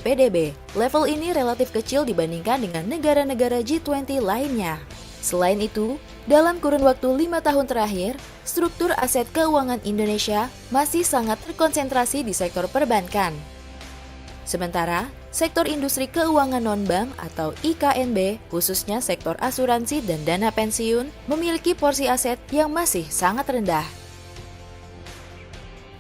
PDB. Level ini relatif kecil dibandingkan dengan negara-negara G20 lainnya. Selain itu, dalam kurun waktu 5 tahun terakhir, struktur aset keuangan Indonesia masih sangat terkonsentrasi di sektor perbankan. Sementara, sektor industri keuangan non-bank atau IKNB, khususnya sektor asuransi dan dana pensiun, memiliki porsi aset yang masih sangat rendah.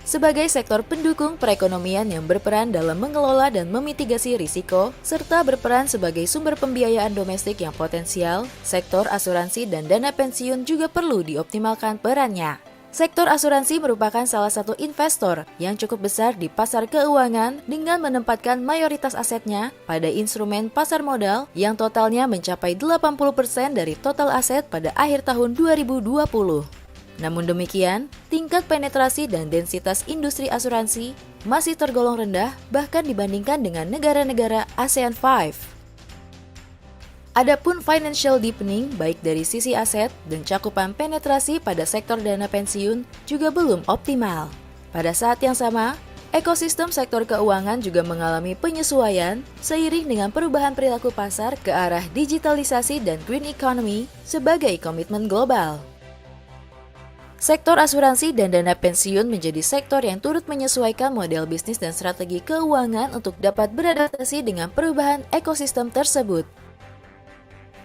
Sebagai sektor pendukung perekonomian yang berperan dalam mengelola dan memitigasi risiko, serta berperan sebagai sumber pembiayaan domestik yang potensial, sektor asuransi dan dana pensiun juga perlu dioptimalkan perannya. Sektor asuransi merupakan salah satu investor yang cukup besar di pasar keuangan dengan menempatkan mayoritas asetnya pada instrumen pasar modal yang totalnya mencapai 80% dari total aset pada akhir tahun 2020. Namun demikian, tingkat penetrasi dan densitas industri asuransi masih tergolong rendah bahkan dibandingkan dengan negara-negara ASEAN 5. Adapun financial deepening baik dari sisi aset dan cakupan penetrasi pada sektor dana pensiun juga belum optimal. Pada saat yang sama, ekosistem sektor keuangan juga mengalami penyesuaian seiring dengan perubahan perilaku pasar ke arah digitalisasi dan green economy sebagai komitmen global. Sektor asuransi dan dana pensiun menjadi sektor yang turut menyesuaikan model bisnis dan strategi keuangan untuk dapat beradaptasi dengan perubahan ekosistem tersebut.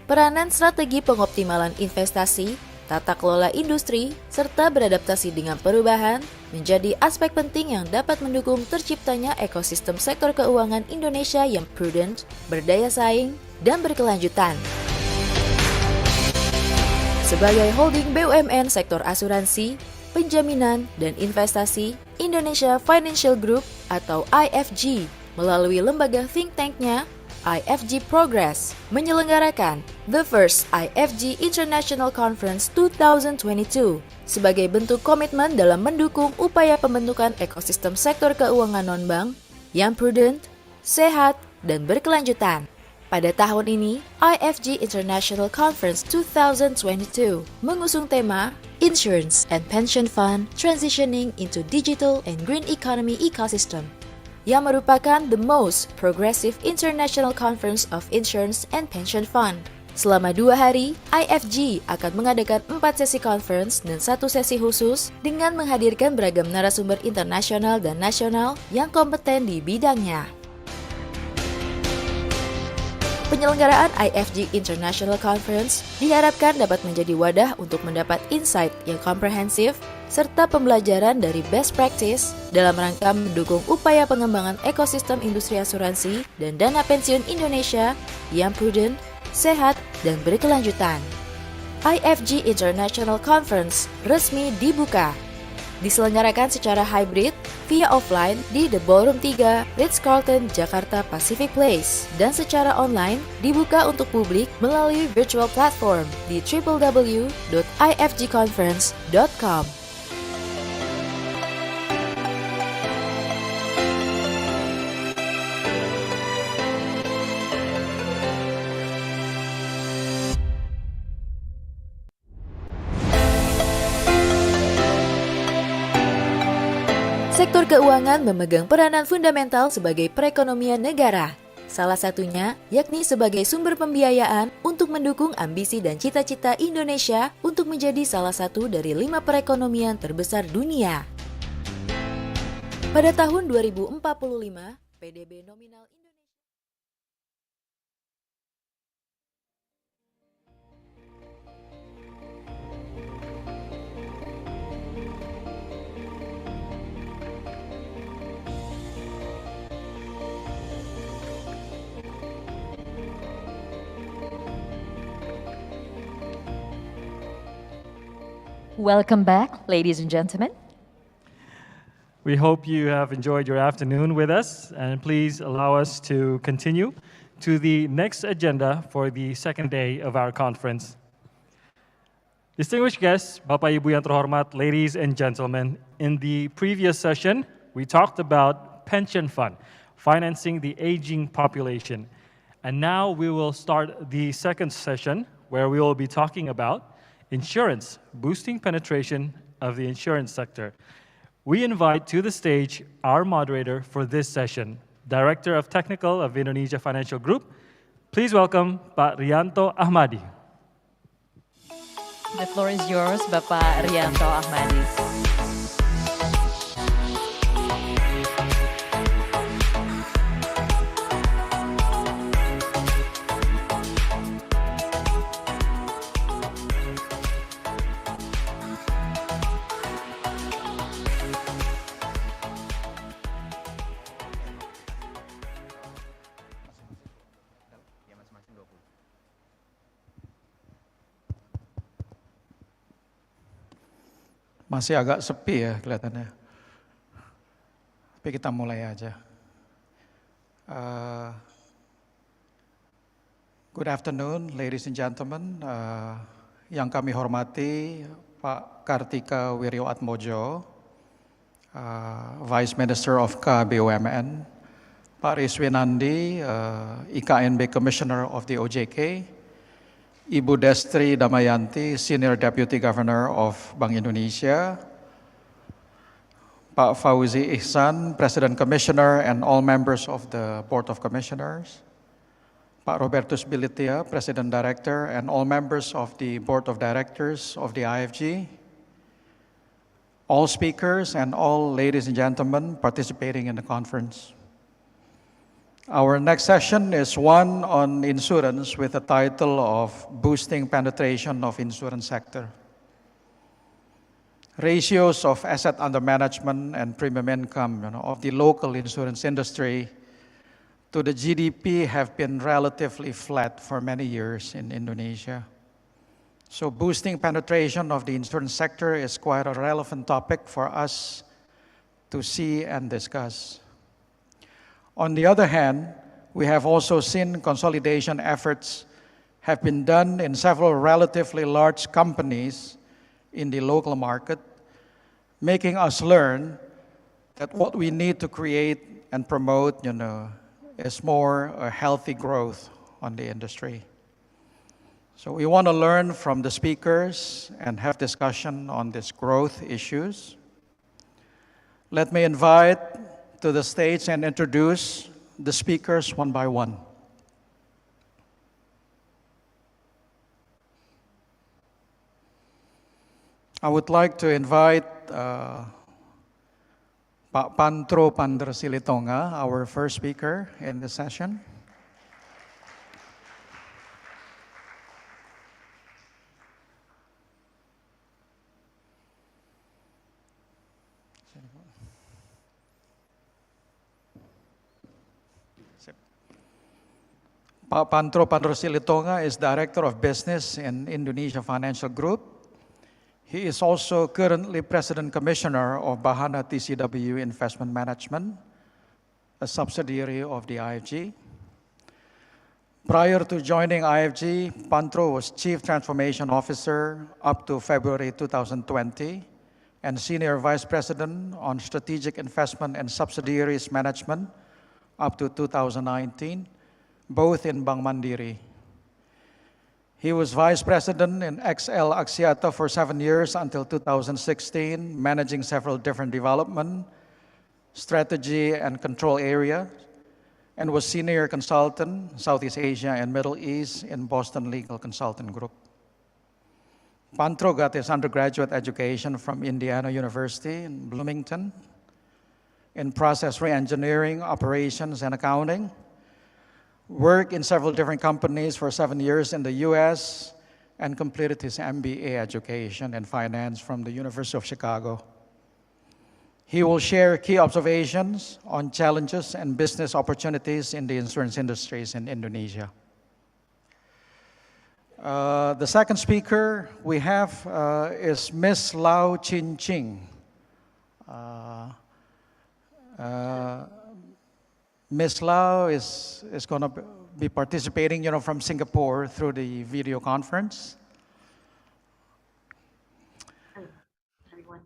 Peranan strategi pengoptimalan investasi, tata kelola industri, serta beradaptasi dengan perubahan menjadi aspek penting yang dapat mendukung terciptanya ekosistem sektor keuangan Indonesia yang prudent, berdaya saing, dan berkelanjutan. Sebagai holding BUMN sektor asuransi, penjaminan, dan investasi, Indonesia Financial Group atau IFG melalui lembaga think tank-nya, IFG Progress, menyelenggarakan The First IFG International Conference 2022 sebagai bentuk komitmen dalam mendukung upaya pembentukan ekosistem sektor keuangan non-bank yang prudent, sehat, dan berkelanjutan. Pada tahun ini, IFG International Conference 2022 mengusung tema Insurance and Pension Fund Transitioning into Digital and Green Economy Ecosystem, yang merupakan the most progressive international conference of insurance and pension fund. Selama 2 hari, IFG akan mengadakan 4 sesi conference dan 1 sesi khusus dengan menghadirkan beragam narasumber internasional dan nasional yang kompeten di bidangnya. Penyelenggaraan IFG International Conference diharapkan dapat menjadi wadah untuk mendapat insight yang komprehensif serta pembelajaran dari best practice dalam rangka mendukung upaya pengembangan ekosistem industri asuransi dan dana pensiun Indonesia yang prudent, sehat, dan berkelanjutan. IFG International Conference resmi dibuka. Diselenggarakan secara hybrid via offline di The Ballroom 3, Ritz-Carlton, Jakarta Pacific Place, dan secara online dibuka untuk publik melalui virtual platform di www.ifgconference.com. Sektor keuangan memegang peranan fundamental sebagai perekonomian negara. Salah satunya yakni sebagai sumber pembiayaan untuk mendukung ambisi dan cita-cita Indonesia untuk menjadi salah satu dari 5 perekonomian terbesar dunia. Pada tahun 2045, PDB nominal Indonesia Welcome back, ladies and gentlemen. We hope you have enjoyed your afternoon with us, and please allow us to continue to the next agenda for the second day of our conference. Distinguished guests, Bapak Ibu yang terhormat, ladies and gentlemen, in the previous session, we talked about pension fund, financing the aging population. And now we will start the second session, where we will be talking about insurance, boosting penetration of the insurance sector. We invite to the stage our moderator for this session, Director of Technical of Indonesia Financial Group. Please welcome Pak Rianto Ahmadi. The floor is yours, Bapak Rianto Ahmadi. Masih agak sepi ya kelihatannya. Tapi kita mulai aja. Good afternoon, ladies and gentlemen. Yang kami hormati Pak Kartika Wirjoatmojo, Vice Minister of BUMN, Pak Riswinandi, IKNB Commissioner of the OJK, Ibu Destri Damayanti, Senior Deputy Governor of Bank Indonesia, Pak Fauzi Ihsan, President Commissioner and all members of the Board of Commissioners, Pak Robertus Bilitia, President Director and all members of the Board of Directors of the IFG, all speakers and all ladies and gentlemen participating in the conference. Our next session is one on insurance with the title of Boosting Penetration of Insurance Sector. Ratios of asset under management and premium income of the local insurance industry to the GDP have been relatively flat for many years in Indonesia. So boosting penetration of the insurance sector is quite a relevant topic for us to see and discuss. On the other hand, we have also seen consolidation efforts have been done in several relatively large companies in the local market, making us learn that what we need to create and promote, is more a healthy growth on the industry. So we want to learn from the speakers and have discussion on these growth issues. Let me invite to the stage and introduce the speakers one by one. I would like to invite Pak Pantro Pandersilitonga, our first speaker in this session. Pak Pantro Pandersilitonga is Director of Business in Indonesia Financial Group. He is also currently President Commissioner of Bahana TCW Investment Management, a subsidiary of the IFG. Prior to joining IFG, Pantro was Chief Transformation Officer up to February 2020 and Senior Vice President on Strategic Investment and Subsidiaries Management up to 2019, both in Bank Mandiri. He was Vice President in XL Axiata for 7 years until 2016, managing several different development, strategy, and control areas, and was Senior Consultant, Southeast Asia and Middle East in Boston Legal Consulting Group. Pantro got his undergraduate education from Indiana University in Bloomington in process reengineering, operations, and accounting. Worked in several different companies for 7 years in the US and completed his MBA education in finance from the University of Chicago. He will share key observations on challenges and business opportunities in the insurance industries in Indonesia. The second speaker we have is Ms. Lau Chin Ching. Ms. Lau is going to be participating, from Singapore through the video conference. Hello, everyone.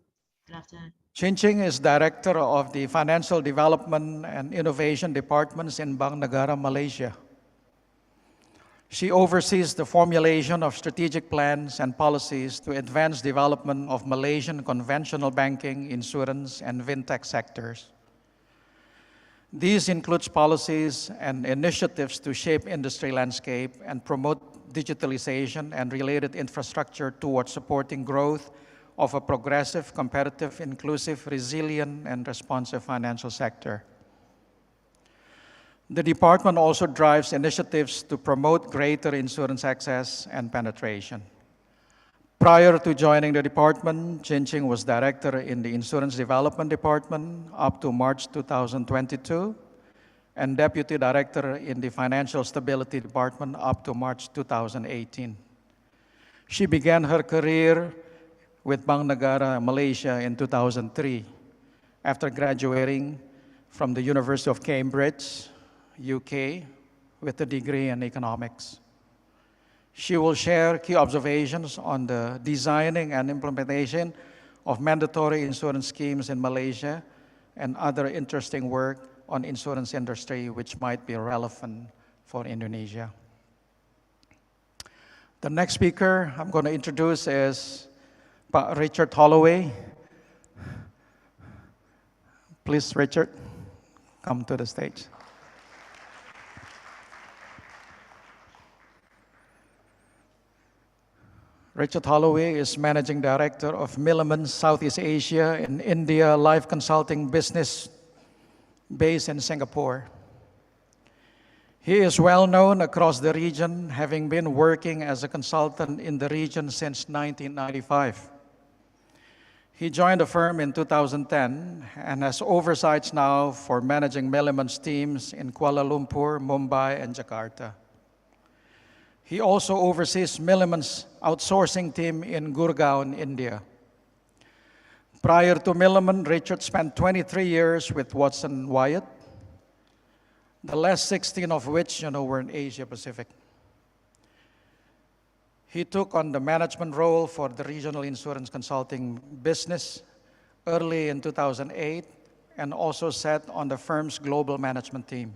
Good afternoon. Chin Ching is Director of the Financial Development and Innovation Departments in Bank Negara, Malaysia. She oversees the formulation of strategic plans and policies to advance development of Malaysian conventional banking, insurance, and fintech sectors. She is These includes policies and initiatives to shape industry landscape and promote digitalization and related infrastructure towards supporting growth of a progressive, competitive, inclusive, resilient, and responsive financial sector. The department also drives initiatives to promote greater insurance access and penetration. Prior to joining the department, Chin was director in the Insurance Development Department up to March 2022, and deputy director in the Financial Stability Department up to March 2018. She began her career with Bank Negara Malaysia in 2003 after graduating from the University of Cambridge, UK, with a degree in economics. She will share key observations on the designing and implementation of mandatory insurance schemes in Malaysia and other interesting work on insurance industry which might be relevant for Indonesia. The next speaker I'm going to introduce is Pak Richard Holloway. Please, Richard, come to the stage. Richard Holloway is Managing Director of Milliman Southeast Asia in India Life Consulting Business based in Singapore. He is well known across the region, having been working as a consultant in the region since 1995. He joined the firm in 2010 and has oversights now for managing Milliman's teams in Kuala Lumpur, Mumbai, and Jakarta. He also oversees Milliman's outsourcing team in Gurgaon, India. Prior to Milliman, Richard spent 23 years with Watson Wyatt, the last 16 of which were in Asia Pacific. He took on the management role for the regional insurance consulting business early in 2008 and also sat on the firm's global management team.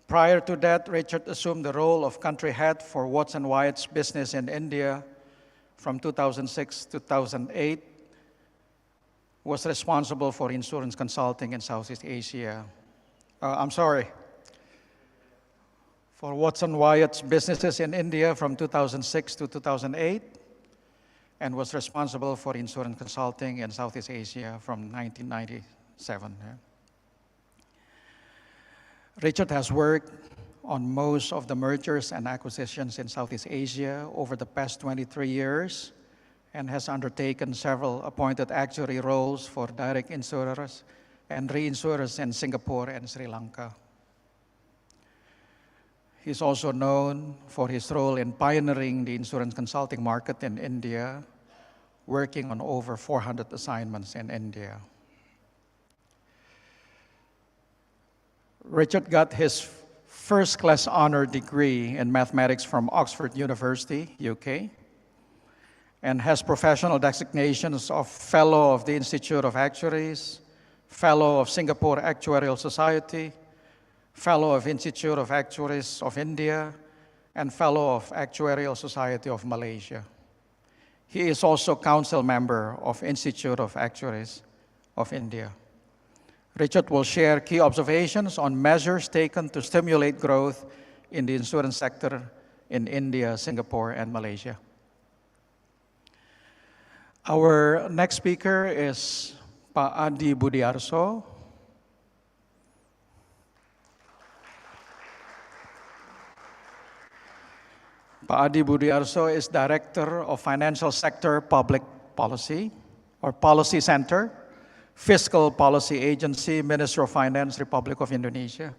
Prior to that, Richard assumed the role of country head for Watson Wyatt's business in India from 2006 to 2008, was responsible for insurance consulting in Southeast Asia. For Watson Wyatt's businesses in India from 2006 to 2008, and was responsible for insurance consulting in Southeast Asia from 1997. Richard has worked on most of the mergers and acquisitions in Southeast Asia over the past 23 years and has undertaken several appointed actuary roles for direct insurers and reinsurers in Singapore and Sri Lanka. He's also known for his role in pioneering the insurance consulting market in India, working on over 400 assignments in India. Richard got his first-class honor degree in mathematics from Oxford University, UK, and has professional designations of Fellow of the Institute of Actuaries, Fellow of Singapore Actuarial Society, Fellow of Institute of Actuaries of India, and Fellow of Actuarial Society of Malaysia. He is also council member of Institute of Actuaries of India. Richard will share key observations on measures taken to stimulate growth in the insurance sector in India, Singapore, and Malaysia. Our next speaker is Pak Adi Budiarso. Pak Adi Budiarso is Director of Financial Sector Public Policy, or Policy Center, Fiscal Policy Agency, Minister of Finance, Republic of Indonesia.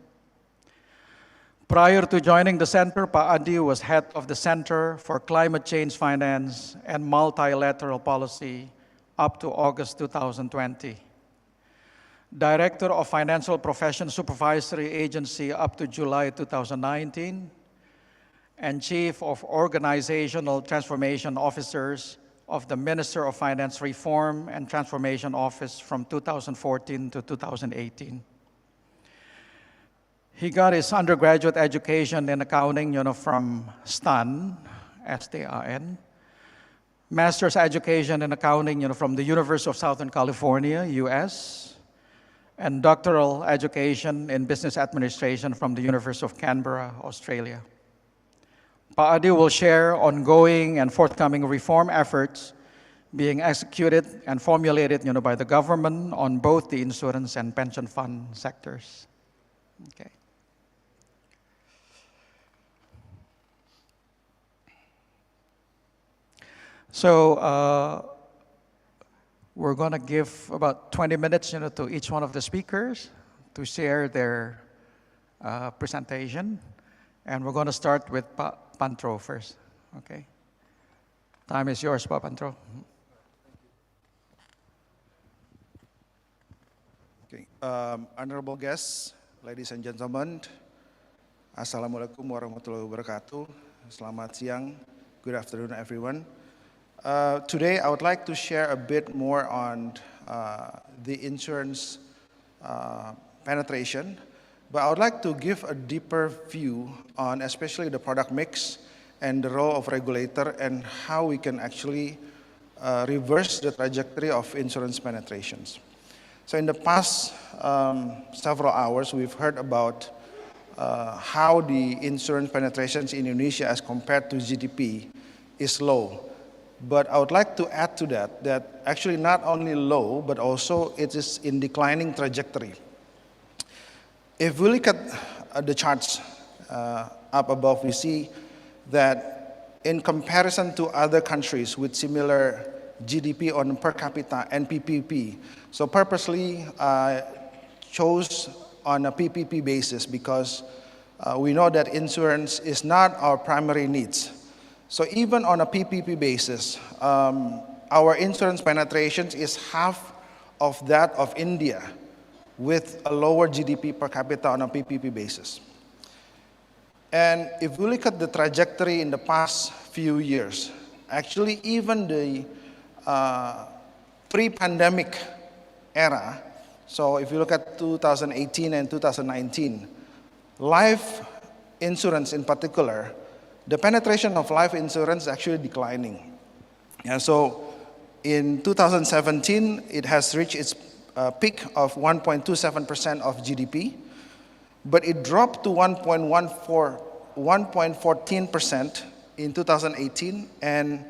Prior to joining the center, Pak Adi was head of the Center for Climate Change Finance and Multilateral Policy up to August 2020. Director of Financial Profession Supervisory Agency up to July 2019, and Chief of Organizational Transformation Officers of the Minister of Finance Reform and Transformation Office from 2014 to 2018. He got his undergraduate education in accounting, from STAN, S-T-A-N. Master's education in accounting, from the University of Southern California, US. and doctoral education in business administration from the University of Canberra, Australia. Pa Adi will share ongoing and forthcoming reform efforts being executed and formulated by the government on both the insurance and pension fund sectors. Okay. So we're going to give about 20 minutes to each one of the speakers to share their presentation. And we're going to start with Pantro first. Okay. Time is yours, Pantro. Okay. Honorable guests, ladies and gentlemen, Assalamualaikum warahmatullahi wabarakatuh. Selamat siang. Good afternoon, everyone. Today, I would like to share a bit more on the insurance penetration, but I would like to give a deeper view on especially the product mix and the role of regulator and how we can actually reverse the trajectory of insurance penetrations. So in the past several hours, we've heard about how the insurance penetrations in Indonesia as compared to GDP is low. But I would like to add to that actually not only low, but also it is in declining trajectory. If we look at the charts up above, we see that in comparison to other countries with similar GDP on per capita and PPP, so purposely chose on a PPP basis because we know that insurance is not our primary needs. So even on a PPP basis, our insurance penetration is half of that of India with a lower GDP per capita on a PPP basis. And if we look at the trajectory in the past few years, actually even the pre-pandemic era, so if you look at 2018 and 2019, life insurance in particular, the penetration of life insurance is actually declining. And so in 2017, it has reached its peak of 1.27% of GDP, but it dropped to 1.14% in 2018, and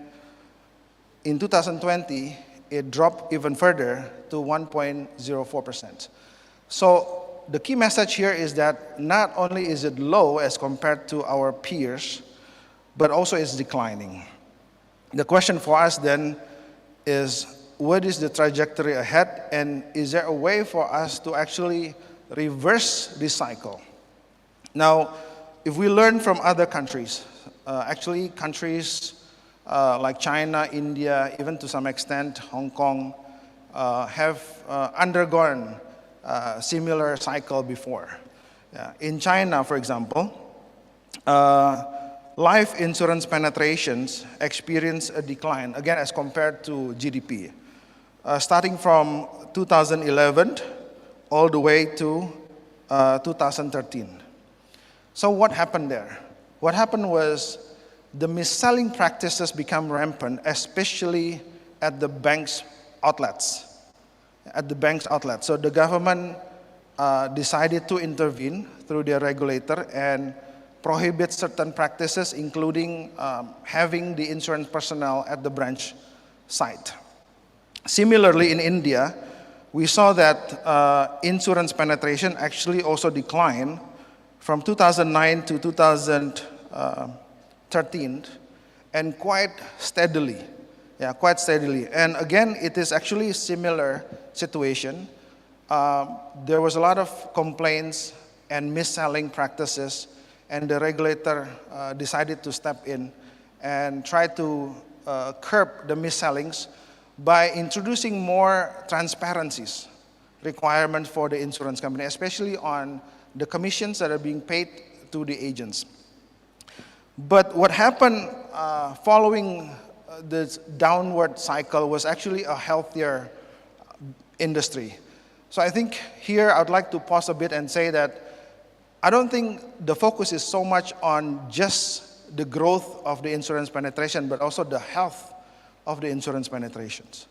in 2020, it dropped even further to 1.04%. So the key message here is that not only is it low as compared to our peers, but also it's declining. The question for us then is, what is the trajectory ahead, and is there a way for us to actually reverse this cycle? Now, if we learn from other countries, actually countries like China, India, even to some extent Hong Kong, have undergone a similar cycle before. In China, for example, life insurance penetrations experience a decline, again, as compared to GDP, starting from 2011 all the way to 2013. So what happened there? What happened was the mis-selling practices become rampant, especially at the bank's outlets. So the government decided to intervene through their regulator and prohibit certain practices, including having the insurance personnel at the branch site. Similarly, in India, we saw that insurance penetration actually also declined from 2009 to 2013, and quite steadily. And again, it is actually a similar situation. There was a lot of complaints and mis-selling practices, and the regulator decided to step in and try to curb the mis-sellings by introducing more transparencies, requirements for the insurance company, especially on the commissions that are being paid to the agents. But what happened following this downward cycle was actually a healthier industry. So I think here I'd like to pause a bit and say that I don't think the focus is so much on just the growth of the insurance penetration, but also the health of the insurance penetrations.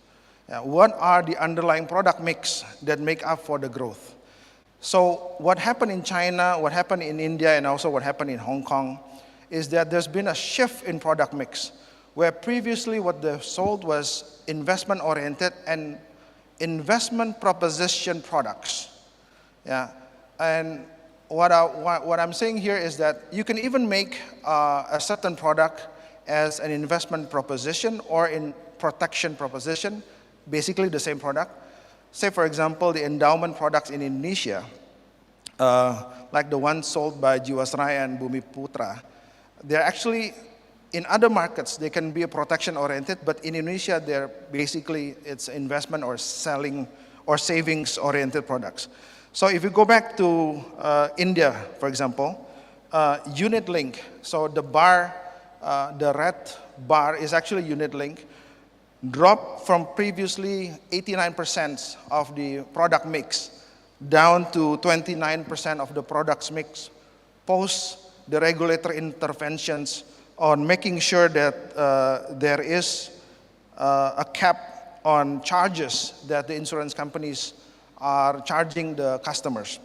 What are the underlying product mix that make up for the growth? So what happened in China, what happened in India, and also what happened in Hong Kong is that there's been a shift in product mix, where previously what they sold was investment-oriented and investment proposition products. Yeah, and what I'm saying here is that you can even make a certain product as an investment proposition or in protection proposition, basically the same product. Say, for example, the endowment products in Indonesia, like the ones sold by Jiwa and Bumi Putra, they're actually, in other markets, they can be protection-oriented, but in Indonesia, they're basically, it's investment or selling or savings-oriented products. So if you go back to India, for example, unit link, so the bar, the red bar is actually unit link, dropped from previously 89% of the product mix down to 29% of the products mix post the regulatory interventions on making sure that there is a cap on charges that the insurance companies are charging the customers.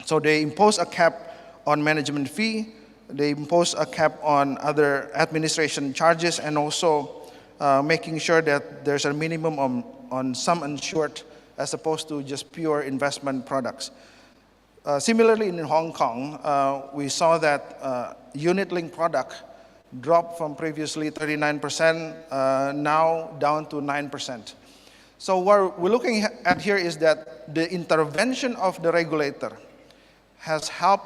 So they impose a cap on management fee, they impose a cap on other administration charges, and also making sure that there's a minimum on sum insured as opposed to just pure investment products. Similarly, in Hong Kong, we saw that unit-linked product dropped from previously 39%, now down to 9%. So what we're looking at here is that the intervention of the regulator has helped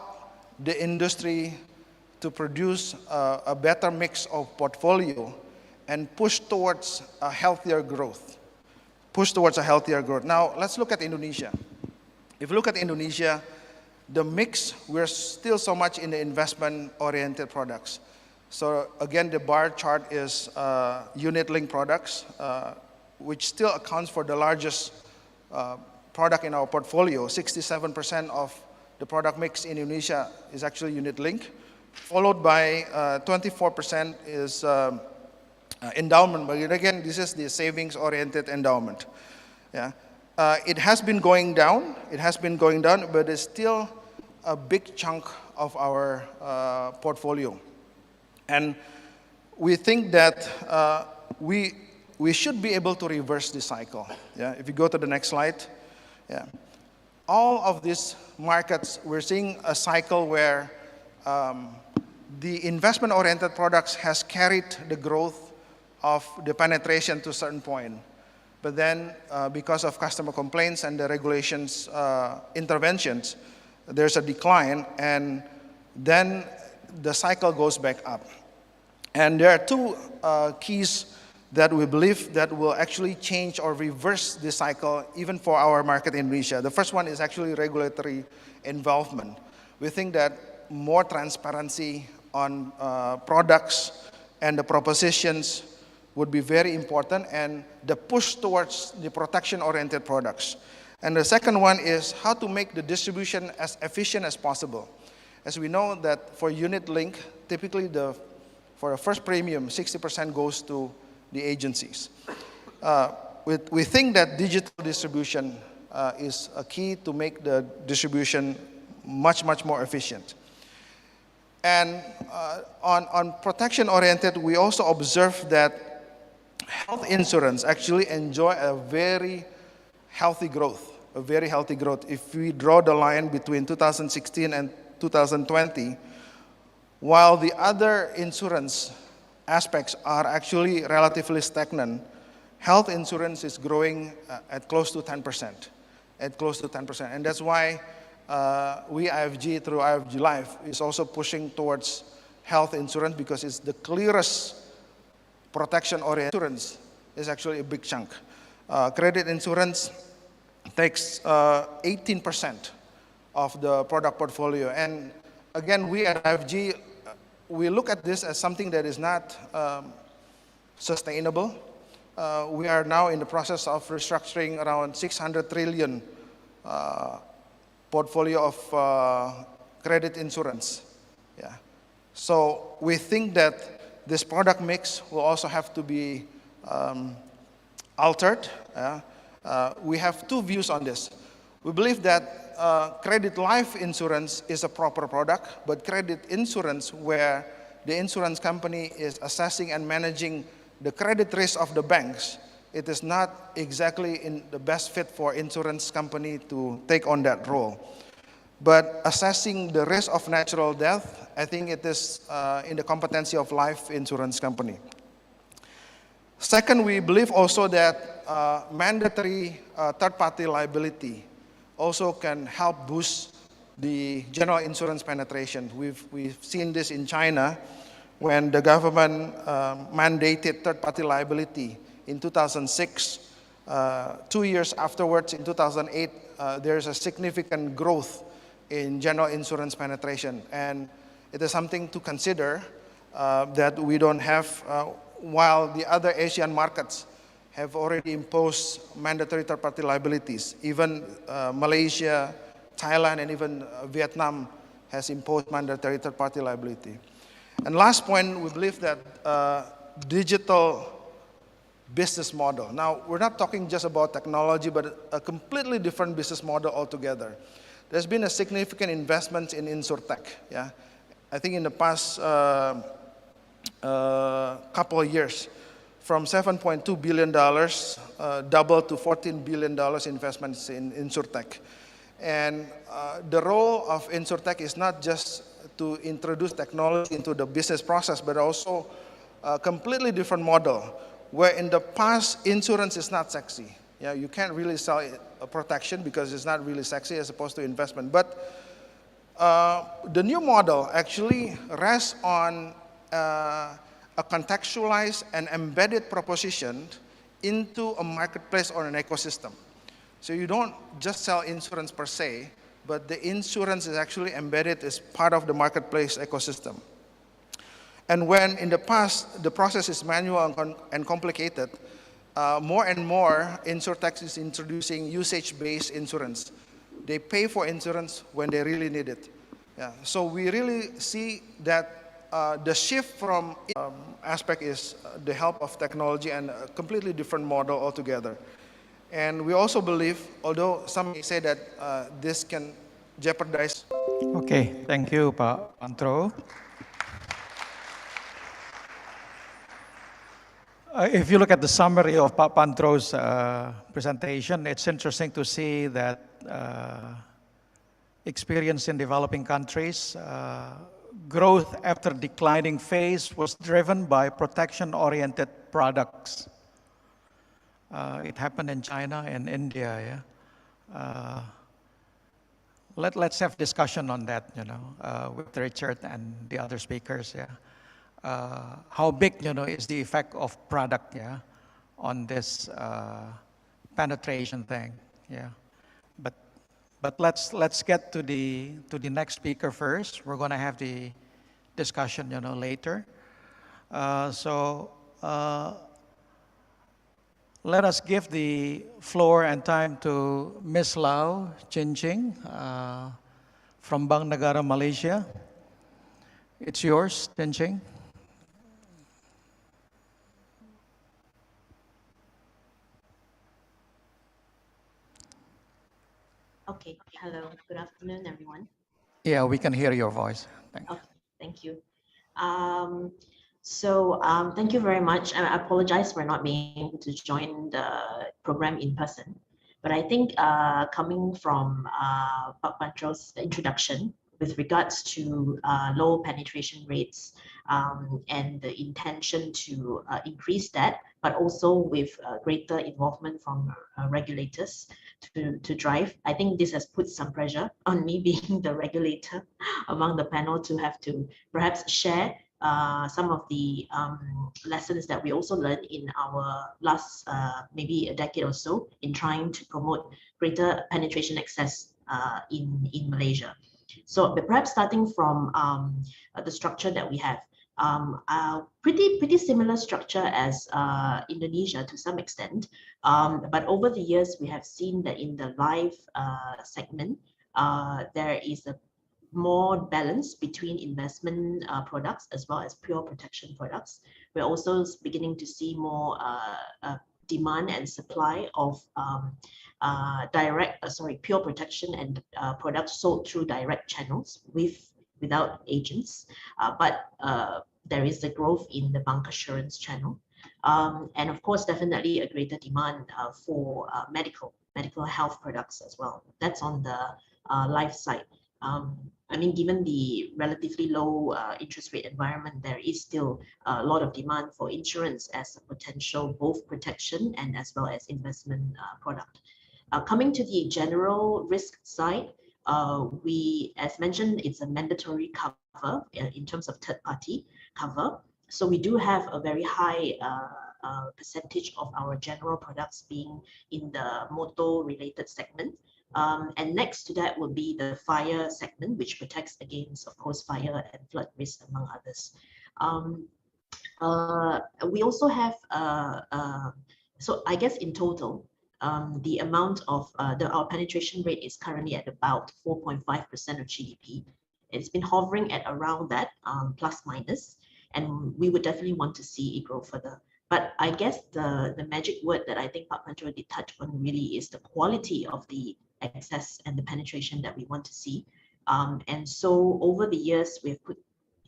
the industry to produce a better mix of portfolio and push towards a healthier growth. Now, let's look at Indonesia. If you look at Indonesia, the mix, we're still so much in the investment-oriented products. So again, the bar chart is unit-linked products, which still accounts for the largest product in our portfolio. 67% of the product mix in Indonesia is actually unit-linked, followed by 24% is endowment. But again, this is the savings-oriented endowment. Yeah. It has been going down, but it's still a big chunk of our portfolio. And we think that we should be able to reverse this cycle. Yeah. If you go to the next slide. Yeah. All of these markets, we're seeing a cycle where the investment-oriented products has carried the growth of the penetration to a certain point. But then, because of customer complaints and the regulations interventions, there's a decline, and then the cycle goes back up. And there are two keys that we believe that will actually change or reverse this cycle, even for our market in Indonesia. The first one is actually regulatory involvement. We think that more transparency on products and the propositions would be very important, and the push towards the protection-oriented products. And the second one is how to make the distribution as efficient as possible. As we know that for unit link, typically for the first premium, 60% goes to the agencies. We think that digital distribution is a key to make the distribution much more efficient. And on protection-oriented, we also observe that health insurance actually enjoy a very healthy growth. If we draw the line between 2016 and 2020, while the other insurance aspects are actually relatively stagnant, health insurance is growing at close to 10%. And that's why we IFG, through IFG Life, is also pushing towards health insurance, because it's the clearest protection-oriented insurance is actually a big chunk. Credit insurance takes 18% of the product portfolio. And again, we at IFG, we look at this as something that is not sustainable. We are now in the process of restructuring around 600 trillion portfolio of credit insurance. Yeah. So we think that this product mix will also have to be altered. We have two views on this. We believe that credit life insurance is a proper product, but credit insurance, where the insurance company is assessing and managing the credit risk of the banks, it is not exactly in the best fit for insurance company to take on that role. But assessing the risk of natural death, I think it is in the competency of life insurance company. Second, we believe also that mandatory third-party liability also can help boost the general insurance penetration. We've seen this in China when the government mandated third-party liability in 2006. 2 years afterwards, in 2008, there's a significant growth in general insurance penetration. And it is something to consider that we don't have, while the other Asian markets have already imposed mandatory third-party liabilities. Even Malaysia, Thailand, and even Vietnam has imposed mandatory third-party liability. And last point, we believe that digital business model. Now, we're not talking just about technology, but a completely different business model altogether. There's been a significant investment in InsurTech. Yeah, I think in the past couple of years, from $7.2 billion doubled to $14 billion investments in InsurTech. And the role of InsurTech is not just to introduce technology into the business process, but also a completely different model, where in the past, insurance is not sexy. Yeah, you can't really sell a protection because it's not really sexy as opposed to investment. But the new model actually rests on a contextualized and embedded proposition into a marketplace or an ecosystem. So you don't just sell insurance per se, but the insurance is actually embedded as part of the marketplace ecosystem. And when in the past, the process is manual and complicated, more and more InsurTech is introducing usage-based insurance. They pay for insurance when they really need it. Yeah. So we really see that the shift from aspect is the help of technology and a completely different model altogether. And we also believe, although some may say that this can jeopardize. Okay, thank you, Pak Pantro. If you look at the summary of Pak Pantro's presentation, it's interesting to see that experience in developing countries, growth after declining phase was driven by protection-oriented products. It happened in China and India. Yeah? Let's have discussion on that, with Richard and the other speakers. Yeah. How big, is the effect of product, yeah, on this penetration thing, yeah. But let's get to the next speaker first. We're going to have the discussion, later. Let us give the floor and time to Ms. Lau Chinching from Bank Negara Malaysia. It's yours, Chinching. Okay, hello, good afternoon, everyone. Yeah, we can hear your voice. Thanks. Okay, thank you. Thank you very much. I apologize for not being able to join the program in person, but I think coming from Pak Pantro's introduction with regards to low penetration rates and the intention to increase that, but also with greater involvement from regulators to drive. I think this has put some pressure on me being the regulator among the panel to have to perhaps share some of the lessons that we also learned in our last maybe a decade or so in trying to promote greater penetration access in Malaysia. So perhaps starting from the structure that we have, pretty similar structure as Indonesia to some extent, but over the years we have seen that in the life segment there is a more balance between investment products as well as pure protection products. We're also beginning to see more demand and supply of pure protection and products sold through direct channels without agents, but there is a growth in the bank assurance channel, and of course definitely a greater demand for medical health products as well. That's on the life side. I mean, given the relatively low interest rate environment, there is still a lot of demand for insurance as a potential both protection and as well as investment product. Coming to the general risk side, we, as mentioned, it's a mandatory cover in terms of third-party cover. So we do have a very high percentage of our general products being in the motor-related segment. And next to that would be the fire segment, which protects against, of course, fire and flood risk, among others. We also have, so I guess in total, the amount of our penetration rate is currently at about 4.5% of GDP. It's been hovering at around that, plus minus, and we would definitely want to see it grow further. But I guess the magic word that I think Pak Pancho did touch on really is the quality of the access and the penetration that we want to see. And so over the years, we've put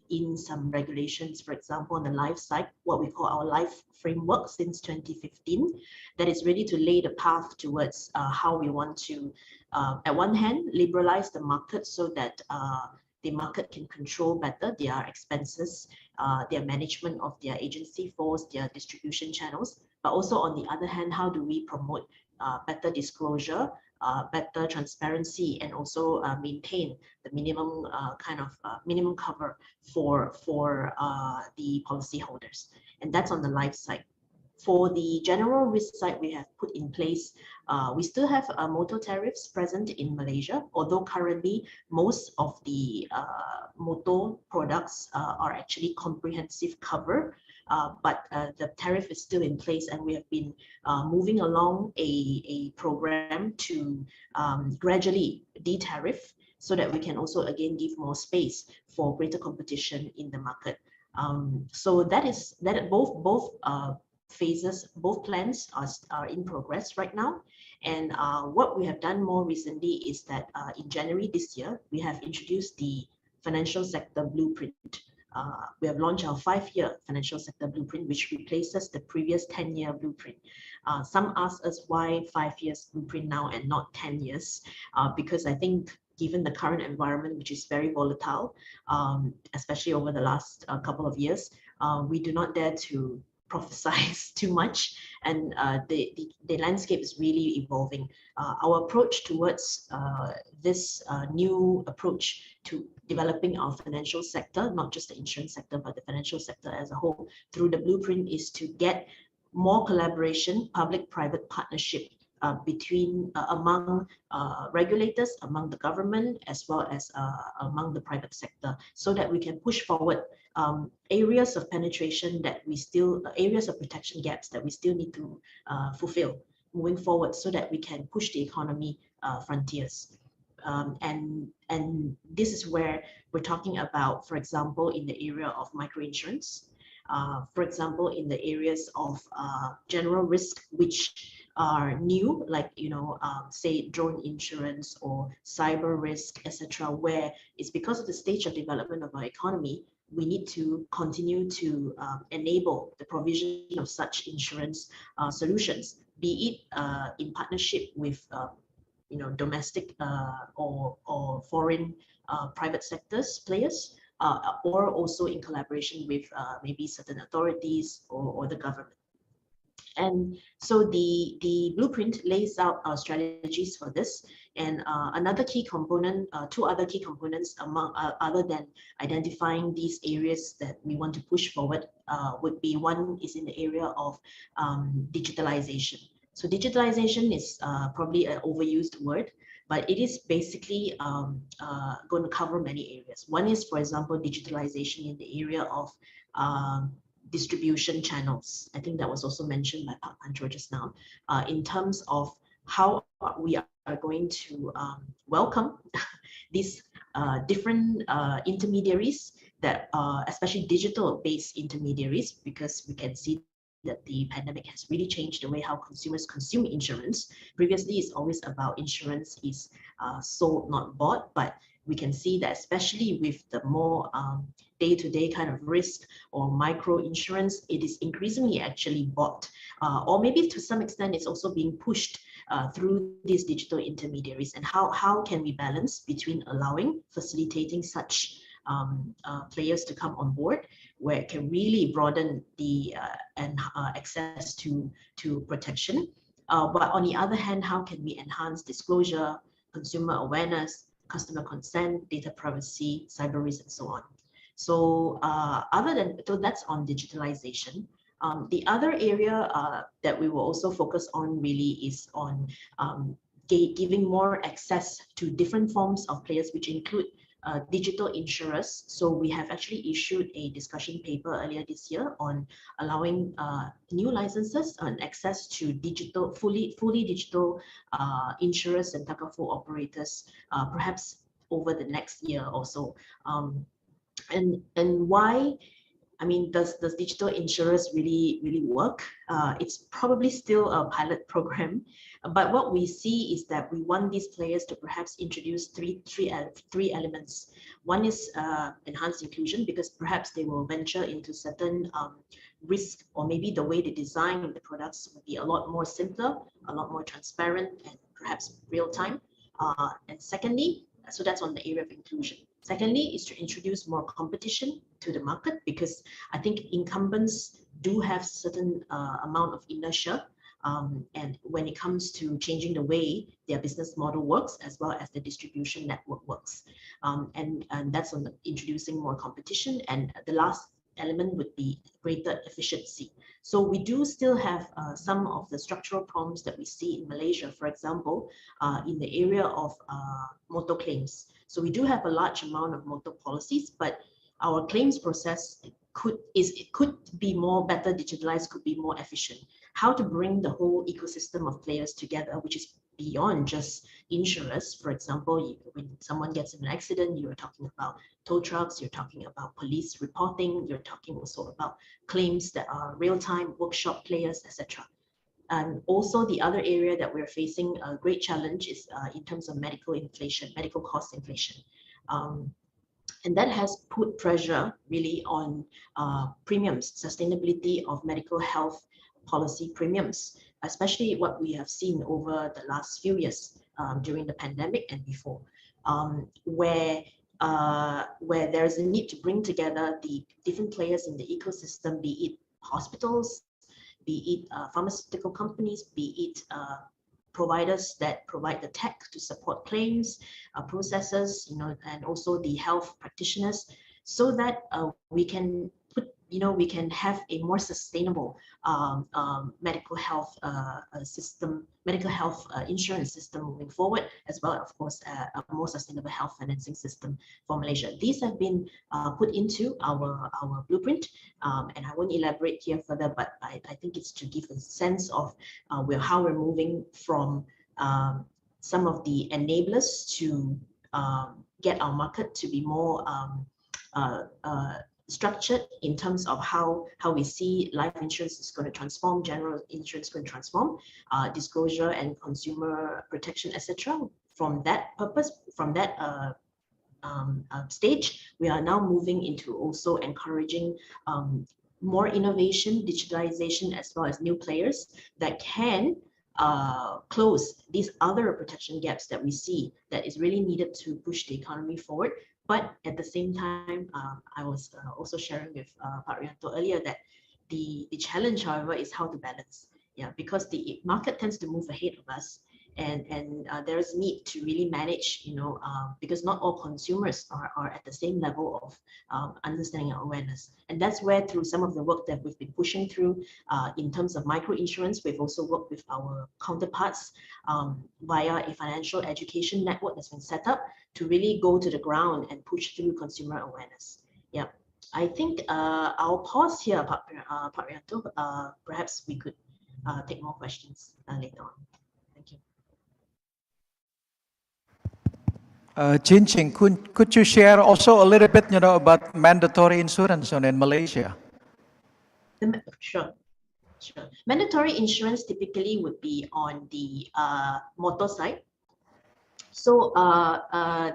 in some regulations, for example, on the life side, what we call our life framework since 2015, that is ready to lay the path towards how we want to, at one hand, liberalize the market so that the market can control better their expenses, their management of their agency force, their distribution channels, but also on the other hand, how do we promote better disclosure, better transparency, and also maintain the minimum minimum cover for the policyholders. And that's on the life side. For the general risk side, we have put in place, we still have motor tariffs present in Malaysia, although currently most of the motor products are actually comprehensive cover, but the tariff is still in place, and we have been moving along a program to gradually de-tariff so that we can also again give more space for greater competition in the market. So that both phases, both plans are in progress right now. And what we have done more recently is that in January this year, we have introduced the financial sector blueprint. We have launched our 5-year financial sector blueprint, which replaces the previous 10-year blueprint. Some ask us why 5 years blueprint now and not 10 years, because I think given the current environment, which is very volatile, especially over the last couple of years, we do not dare to prophesize too much, and the landscape is really evolving. Our approach towards this new approach to developing our financial sector, not just the insurance sector, but the financial sector as a whole, through the blueprint is to get more collaboration, public-private partnership between among regulators, among the government, as well as among the private sector, so that we can push forward areas of penetration that we still, areas of protection gaps that we still need to fulfill moving forward, so that we can push the economy frontiers. And this is where we're talking about, for example, in the area of microinsurance, for example, in the areas of general risk, which are new, like, say drone insurance or cyber risk, etc., where it's because of the stage of development of our economy, we need to continue to enable the provision of such insurance solutions, be it in partnership with domestic or foreign private sectors players, or also in collaboration with maybe certain authorities or the government. And so the blueprint lays out our strategies for this. And another key component, two other key components among other than identifying these areas that we want to push forward would be, one is in the area of digitalization. So digitalization is probably an overused word, but it is basically going to cover many areas. One is, for example, digitalization in the area of distribution channels. I think that was also mentioned by Pak Pancho just now, in terms of how we are going to welcome these different intermediaries that are especially digital-based intermediaries, because we can see that the pandemic has really changed the way how consumers consume insurance. Previously, it's always about insurance is sold, not bought, but we can see that especially with the more day-to-day kind of risk or micro insurance, it is increasingly actually bought, or maybe to some extent it's also being pushed through these digital intermediaries. And how can we balance between facilitating such players to come on board, where it can really broaden the access to protection, but on the other hand, how can we enhance disclosure, consumer awareness, customer consent, data privacy, cyber risk, and so on. So that's on digitalization. The other area that we will also focus on really is on giving more access to different forms of players, which include digital insurers. So we have actually issued a discussion paper earlier this year on allowing new licenses and access to digital, fully digital insurers and takaful operators, perhaps over the next year or so. And why? I mean, does digital insurers really work? It's probably still a pilot program, but what we see is that we want these players to perhaps introduce three elements. One is enhanced inclusion, because perhaps they will venture into certain risk, or maybe the way they design the products would be a lot more simpler, a lot more transparent, and perhaps real time. And secondly, so that's on the area of inclusion. Secondly, is to introduce more competition to the market, because I think incumbents do have certain amount of inertia, and when it comes to changing the way their business model works, as well as the distribution network works, and that's on introducing more competition. And the last element would be greater efficiency. So we do still have some of the structural problems that we see in Malaysia, for example, in the area of motor claims. So we do have a large amount of motor policies, but our claims process could be better digitalized, could be more efficient. How to bring the whole ecosystem of players together, which is beyond just insurers. For example, when someone gets in an accident, you're talking about tow trucks, you're talking about police reporting, you're talking also about claims that are real-time, workshop players, etc. And also the other area that we're facing a great challenge is in terms of medical inflation, medical cost inflation. And that has put pressure really on premiums, sustainability of medical health policy premiums, especially what we have seen over the last few years during the pandemic and before, where there's a need to bring together the different players in the ecosystem, be it hospitals, be it pharmaceutical companies, be it providers that provide the tech to support claims, processors, and also the health practitioners, so that we can have a more sustainable medical health insurance system moving forward, as well, of course, a more sustainable health financing system for Malaysia. These have been put into our blueprint, and I won't elaborate here further, but I think it's to give a sense of how we're moving from some of the enablers to get our market to be more structured in terms of how we see life insurance is going to transform, general insurance is going to transform, disclosure and consumer protection, etc. From that purpose, from that stage, we are now moving into also encouraging more innovation, digitalization, as well as new players that can close these other protection gaps that we see that is really needed to push the economy forward. But at the same time, I was also sharing with Pak Rianto earlier that the challenge, however, is how to balance. Yeah, because the market tends to move ahead of us, and there is need to really manage, because not all consumers are at the same level of understanding and awareness. And that's where, through some of the work that we've been pushing through in terms of micro insurance, we've also worked with our counterparts via a financial education network that's been set up to really go to the ground and push through consumer awareness. Yeah, I think I'll pause here, Pak Rianto. Perhaps we could take more questions later on. Thank you. Chin Ching, could you share also a little bit, about mandatory insurance in Malaysia? Sure. Sure. Mandatory insurance typically would be on the motor side. So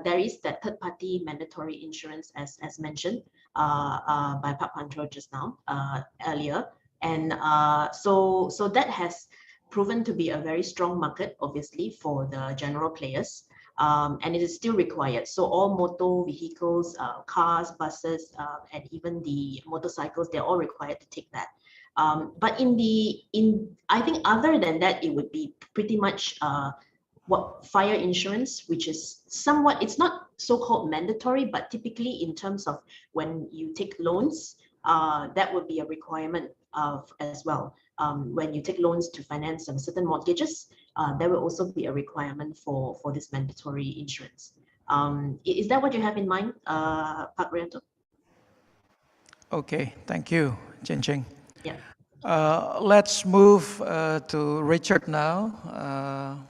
there is that third-party mandatory insurance, as mentioned by Pak Pantro just now earlier, and so that has proven to be a very strong market, obviously, for the general players, and it is still required. So all motor vehicles, cars, buses, and even the motorcycles, they're all required to take that. But I think other than that, it would be pretty much what fire insurance, which is somewhat, it's not so-called mandatory, but typically in terms of when you take loans, that would be a requirement of as well. When you take loans to finance some certain mortgages, there will also be a requirement for this mandatory insurance. Is that what you have in mind, Pak Rianto? Okay, thank you, Chin Ching. Yeah. Let's move to Richard now.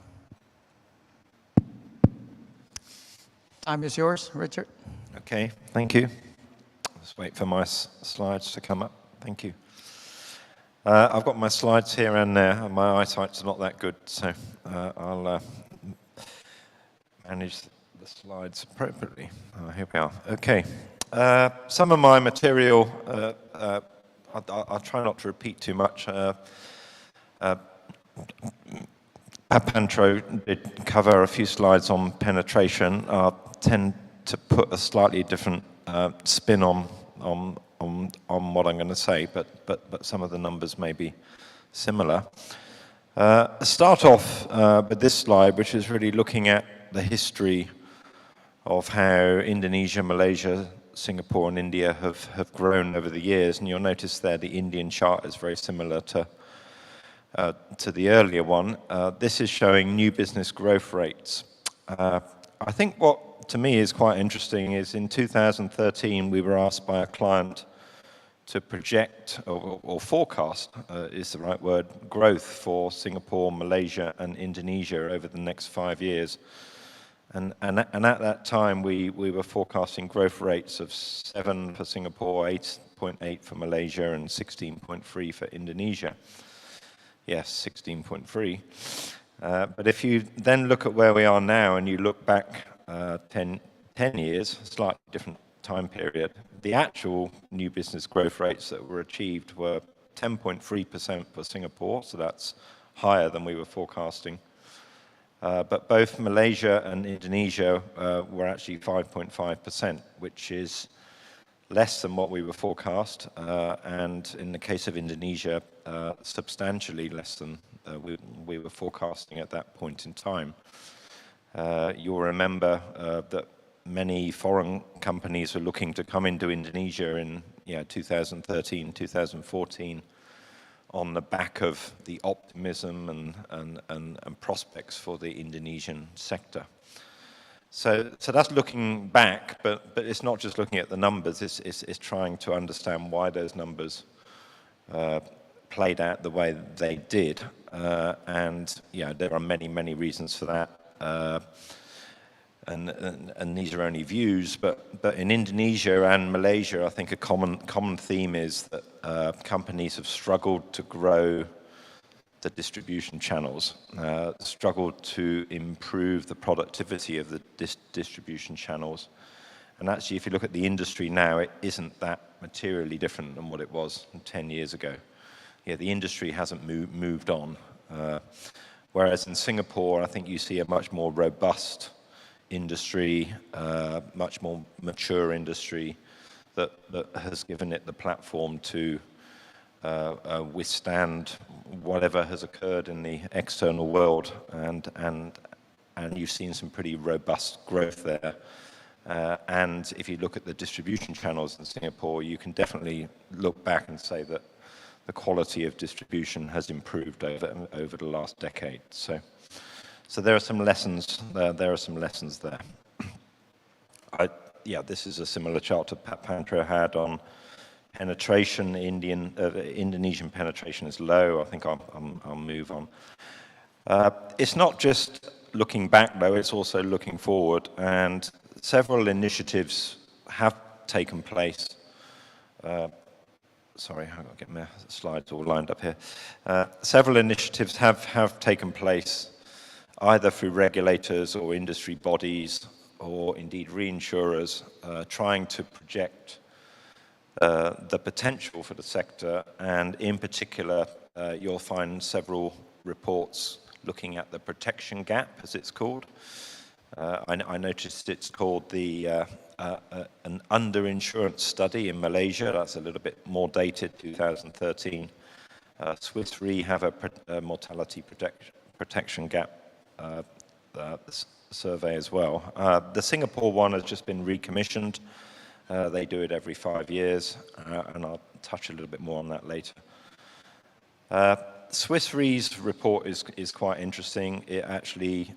Time is yours, Richard. Okay, thank you. Let's wait for my slides to come up. Thank you. I've got my slides here and there, and my eyesight's not that good, so I'll manage the slides appropriately. Here we are. Okay. Some of my material, I'll try not to repeat too much. Pantro did cover a few slides on penetration. I'll tend to put a slightly different spin on what I'm going to say, but some of the numbers may be similar. Start off with this slide, which is really looking at the history of how Indonesia, Malaysia, Singapore, and India have grown over the years. And you'll notice there the Indian chart is very similar to the earlier one. This is showing new business growth rates. I think what to me is quite interesting is in 2013 we were asked by a client to project or forecast, is the right word, growth for Singapore, Malaysia and Indonesia over the next 5 years. And at that time we were forecasting growth rates of 7 for Singapore, 8.8 for Malaysia and 16.3 for Indonesia. Yes, 16.3. But if you then look at where we are now and you look back 10 years, slightly different time period, the actual new business growth rates that were achieved were 10.3% for Singapore, so that's higher than we were forecasting. But both Malaysia and Indonesia were actually 5.5%, which is less than what we were forecast, and in the case of Indonesia, substantially less than we were forecasting at that point in time. You'll remember that many foreign companies were looking to come into Indonesia in 2013, 2014, on the back of the optimism and prospects for the Indonesian sector. So that's looking back, but it's not just looking at the numbers, it's trying to understand why those numbers played out the way they did. And there are many reasons for that. And these are only views, but in Indonesia and Malaysia, I think a common theme is that companies have struggled to grow the distribution channels, struggled to improve the productivity of the distribution channels. And actually, if you look at the industry now, it isn't that materially different than what it was 10 years ago. The industry hasn't moved on. Whereas in Singapore, I think you see a much more robust industry, much more mature industry that has given it the platform to withstand whatever has occurred in the external world, and you've seen some pretty robust growth there. And if you look at the distribution channels in Singapore, you can definitely look back and say that the quality of distribution has improved over the last decade. So there are some lessons there. There are some lessons there. This is a similar chart to Pantro had on penetration. Indonesian penetration is low. I think I'll move on. It's not just looking back though; it's also looking forward. And several initiatives have taken place sorry, I've got to get my slides all lined up here. Several initiatives have taken place, either through regulators or industry bodies, or indeed reinsurers, trying to project the potential for the sector, and in particular, you'll find several reports looking at the protection gap, as it's called. I noticed it's called an underinsurance study in Malaysia. That's a little bit more dated, 2013. Swiss Re have a mortality protection gap survey as well. The Singapore one has just been recommissioned. They do it every 5 years, and I'll touch a little bit more on that later. Swiss Re's report is quite interesting. It actually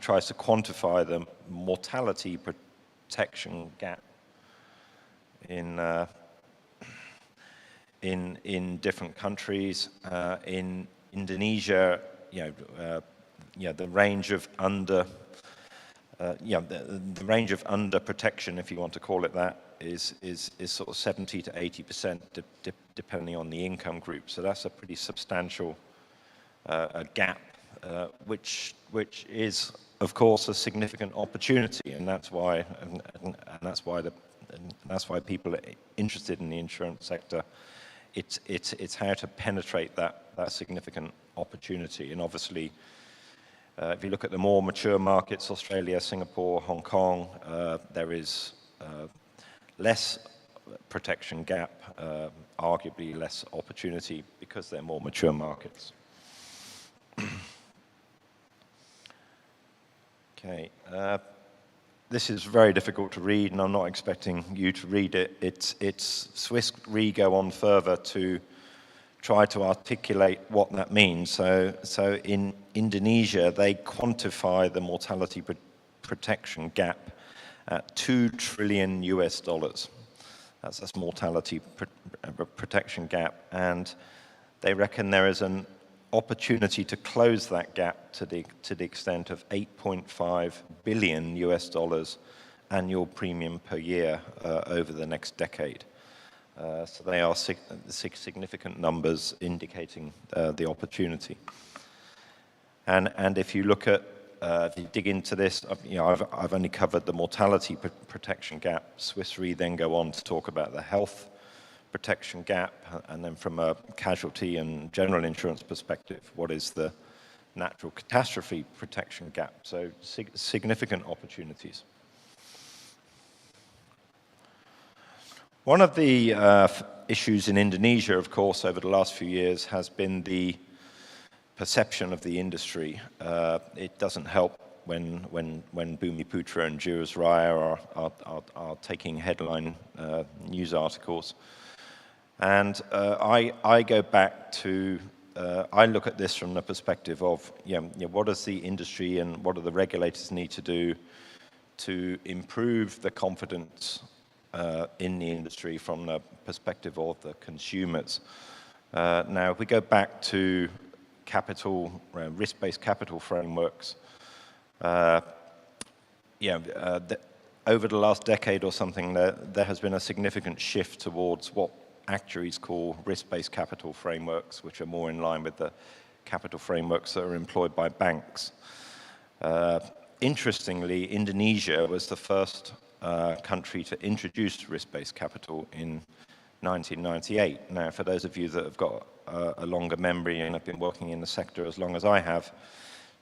tries to quantify the mortality protection gap in different countries. In Indonesia, the range of under the range of under protection, if you want to call it that, is sort of 70 to 80%, depending on the income group. So that's a pretty substantial gap, which is, of course, a significant opportunity, and that's why people are interested in the insurance sector. It's how to penetrate that significant opportunity, and obviously. If you look at the more mature markets, Australia, Singapore, Hong Kong, there is less protection gap, arguably less opportunity because they're more mature markets. Okay, this is very difficult to read, and I'm not expecting you to read it. It's Swiss Re go on further to try to articulate what that means. So in Indonesia, they quantify the mortality protection gap at $2 trillion US. That's mortality protection gap, and they reckon there is an opportunity to close that gap to the extent of $8.5 billion US annual premium per year over the next decade. So they are significant numbers indicating the opportunity. And if you look at, if you dig into this, I've only covered the mortality protection gap. Swiss Re then go on to talk about the health protection gap, and then from a casualty and general insurance perspective, what is the natural catastrophe protection gap? So significant opportunities. One of the issues in Indonesia, of course, over the last few years has been the perception of the industry. It doesn't help when Bumiputra and Jiwasraya are taking headline news articles. And I go back to, I look at this from the perspective of, what does the industry and what do the regulators need to do to improve the confidence in the industry from the perspective of the consumers. Now, if we go back to capital, risk-based capital frameworks, over the last decade or something, there has been a significant shift towards what actuaries call risk-based capital frameworks, which are more in line with the capital frameworks that are employed by banks. Interestingly, Indonesia was the first country to introduce risk-based capital in 1998. Now, for those of you that have got a longer memory and have been working in the sector as long as I have,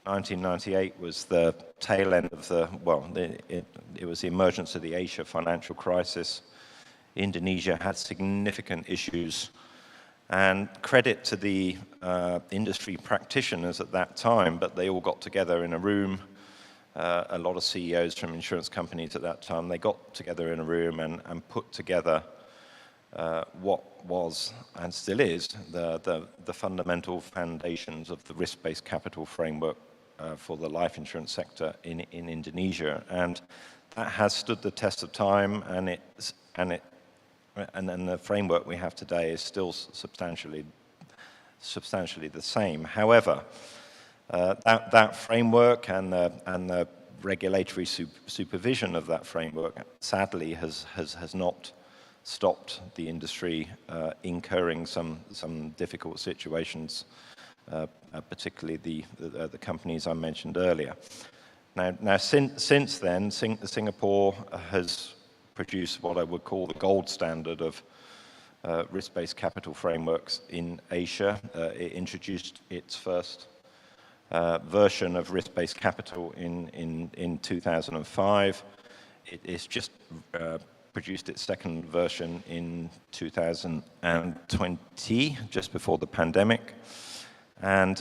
1998 was the tail end of it was the emergence of the Asia financial crisis. Indonesia had significant issues, and credit to the industry practitioners at that time, but they all got together in a room. A lot of CEOs from insurance companies at that time, they got together in a room and put together what was and still is the fundamental foundations of the risk-based capital framework for the life insurance sector in Indonesia, and that has stood the test of time, and the framework we have today is still substantially the same. However, that framework and the regulatory supervision of that framework sadly has not stopped the industry incurring some difficult situations, particularly the companies I mentioned earlier. Now since then, Singapore has produced what I would call the gold standard of risk-based capital frameworks in Asia. It introduced its first version of risk-based capital in 2005. It's just produced its second version in 2020, just before the pandemic. And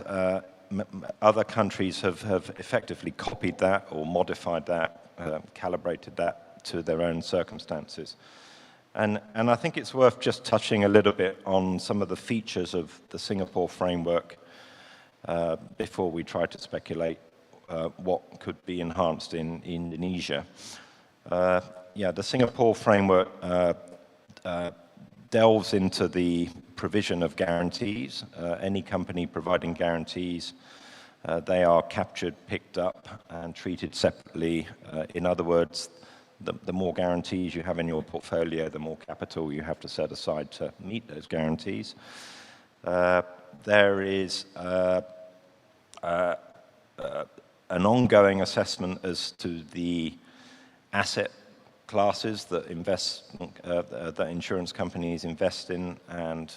other countries have effectively copied that or modified that, calibrated that to their own circumstances. And I think it's worth just touching a little bit on some of the features of the Singapore framework before we try to speculate what could be enhanced in Indonesia. The Singapore framework delves into the provision of guarantees. Any company providing guarantees, they are captured, picked up, and treated separately. In other words, the more guarantees you have in your portfolio, the more capital you have to set aside to meet those guarantees. There is an ongoing assessment as to the asset classes that that insurance companies invest in, and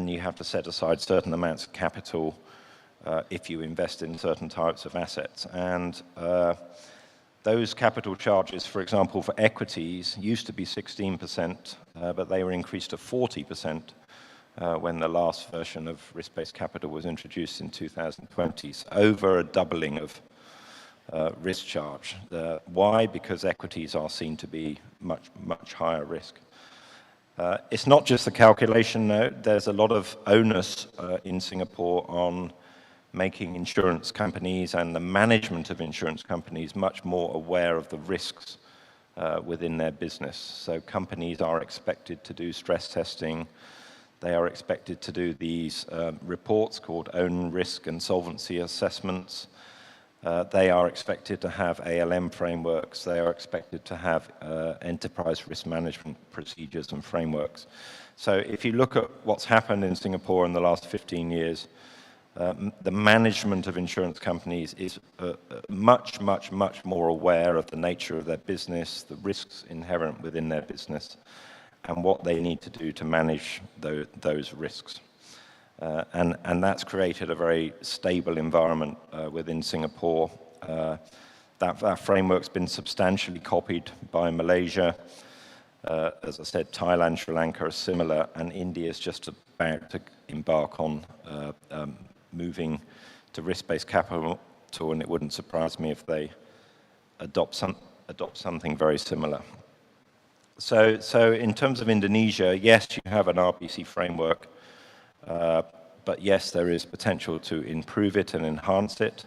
you have to set aside certain amounts of capital if you invest in certain types of assets. And those capital charges, for example, for equities, used to be 16%, but they were increased to 40% when the last version of risk-based capital was introduced in 2020. So over a doubling of risk charge. Why? Because equities are seen to be much higher risk. It's not just the calculation, though. There's a lot of onus in Singapore on making insurance companies and the management of insurance companies much more aware of the risks within their business. So companies are expected to do stress testing. They are expected to do these reports called own risk and solvency assessments. They are expected to have ALM frameworks. They are expected to have enterprise risk management procedures and frameworks. So if you look at what's happened in Singapore in the last 15 years, the management of insurance companies is much more aware of the nature of their business, the risks inherent within their business, and what they need to do to manage those risks. And that's created a very stable environment within Singapore. That framework's been substantially copied by Malaysia. As I said, Thailand, Sri Lanka are similar, and India is just about to embark on moving to risk-based capital, and it wouldn't surprise me if they adopt something very similar. So in terms of Indonesia, yes, you have an RBC framework, but yes, there is potential to improve it and enhance it.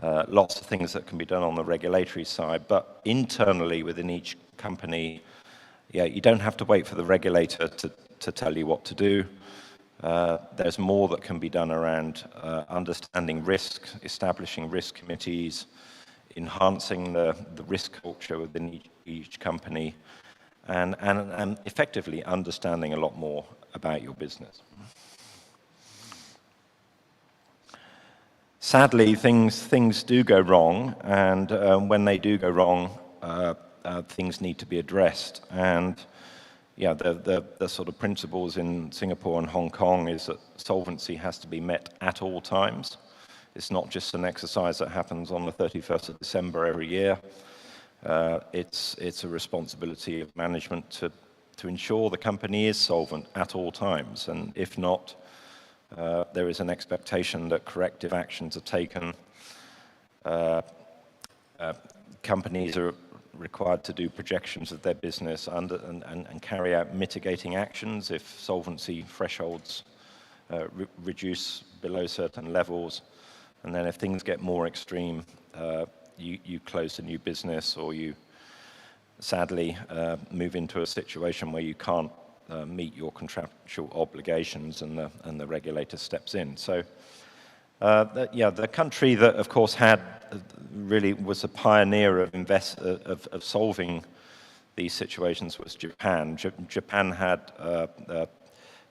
Lots of things that can be done on the regulatory side, but internally within each company, you don't have to wait for the regulator to tell you what to do. There's more that can be done around understanding risk, establishing risk committees, enhancing the risk culture within each company, and effectively understanding a lot more about your business. Sadly, things do go wrong, and when they do go wrong, things need to be addressed. And the sort of principles in Singapore and Hong Kong is that solvency has to be met at all times. It's not just an exercise that happens on the 31st of December every year. It's a responsibility of management to ensure the company is solvent at all times, and if not, there is an expectation that corrective actions are taken. Companies are required to do projections of their business and carry out mitigating actions if solvency thresholds reduce below certain levels. And then if things get more extreme, you close a new business, or you sadly move into a situation where you can't meet your contractual obligations, and the regulator steps in. So the country that of course really was a pioneer of solving these situations was Japan. Japan had a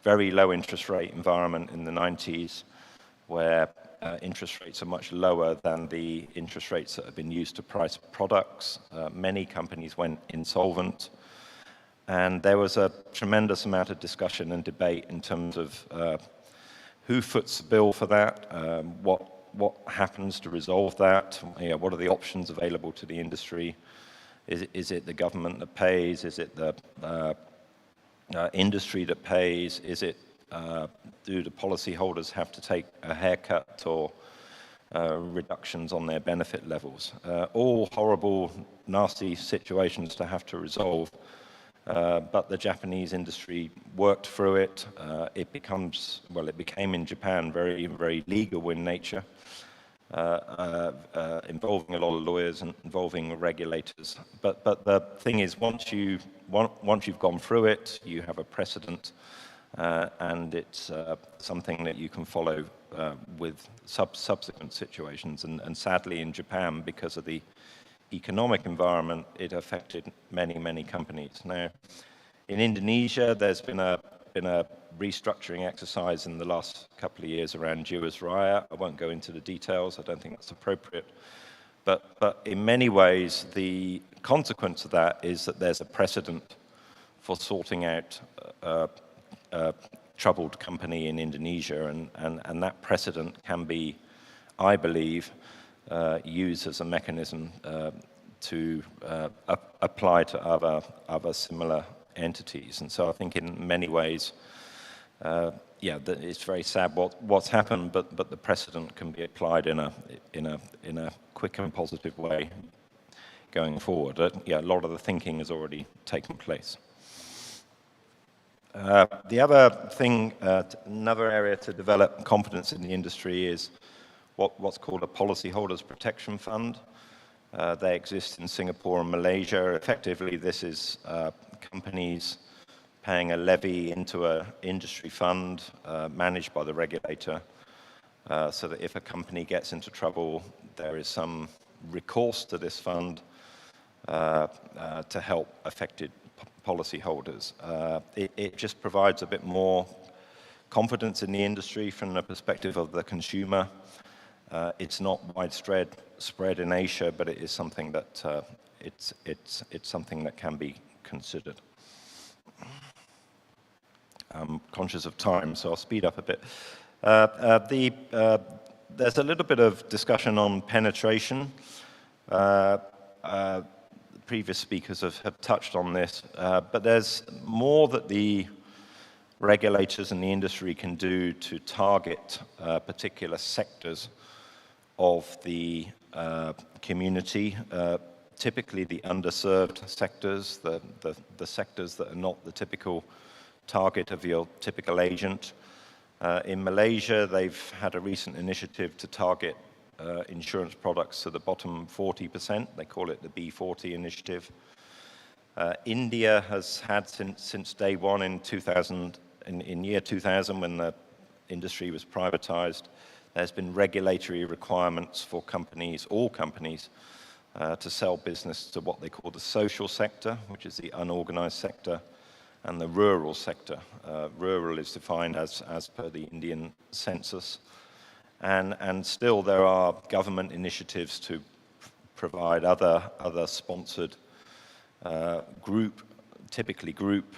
very low interest rate environment in the 90s, where interest rates are much lower than the interest rates that have been used to price products. Many companies went insolvent, and there was a tremendous amount of discussion and debate in terms of who foots the bill for that, what happens to resolve that, what are the options available to the industry. Is it the government that pays? Is it the industry that pays? Is it do the policyholders have to take a haircut or reductions on their benefit levels? All horrible, nasty situations to have to resolve. But the Japanese industry worked through it. It became in Japan very, very legal in nature, involving a lot of lawyers and involving regulators. But the thing is, once you've gone through it, you have a precedent, and it's something that you can follow with subsequent situations. And sadly, in Japan, because of the economic environment, it affected many, many companies. Now, in Indonesia, there's been a restructuring exercise in the last couple of years around Jiwa. I won't go into the details. I don't think that's appropriate. But in many ways, the consequence of that is that there's a precedent for sorting out a troubled company in Indonesia, and that precedent can be, I believe, used as a mechanism to apply to other similar entities. And so I think in many ways, it's very sad what's happened, but the precedent can be applied in a quick and positive way going forward. A lot of the thinking has already taken place. The other thing, another area to develop confidence in the industry is what's called a policyholders protection fund. They exist in Singapore and Malaysia. Effectively, this is companies paying a levy into an industry fund managed by the regulator, so that if a company gets into trouble, there is some recourse to this fund to help affected policyholders. It just provides a bit more confidence in the industry from the perspective of the consumer. It's not widespread in Asia, but it is something that it's something that can be considered. I'm conscious of time, so I'll speed up a bit. There's a little bit of discussion on penetration. Previous speakers have touched on this, but there's more that the regulators and the industry can do to target particular sectors of the community, typically the underserved sectors, the sectors that are not the typical target of your typical agent. In Malaysia, they've had a recent initiative to target insurance products to the bottom 40%. They call it the B40 initiative. India has had since day one in year 2000, when the industry was privatized, there's been regulatory requirements for companies, all companies, to sell business to what they call the social sector, which is the unorganized sector, and the rural sector. Rural is defined as per the Indian census. And still there are government initiatives to provide other sponsored typically group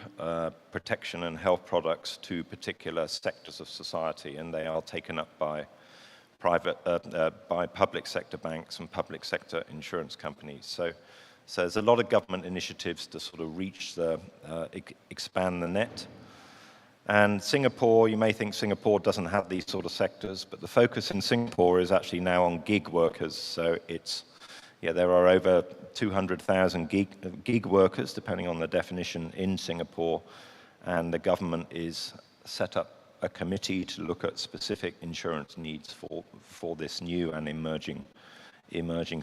protection and health products to particular sectors of society, and they are taken up by public sector banks and public sector insurance companies. So there's a lot of government initiatives to sort of expand the net. And Singapore, you may think Singapore doesn't have these sort of sectors, but the focus in Singapore is actually now on gig workers. So there are over 200,000 gig workers, depending on the definition, in Singapore, and the government is set up a committee to look at specific insurance needs for this new and emerging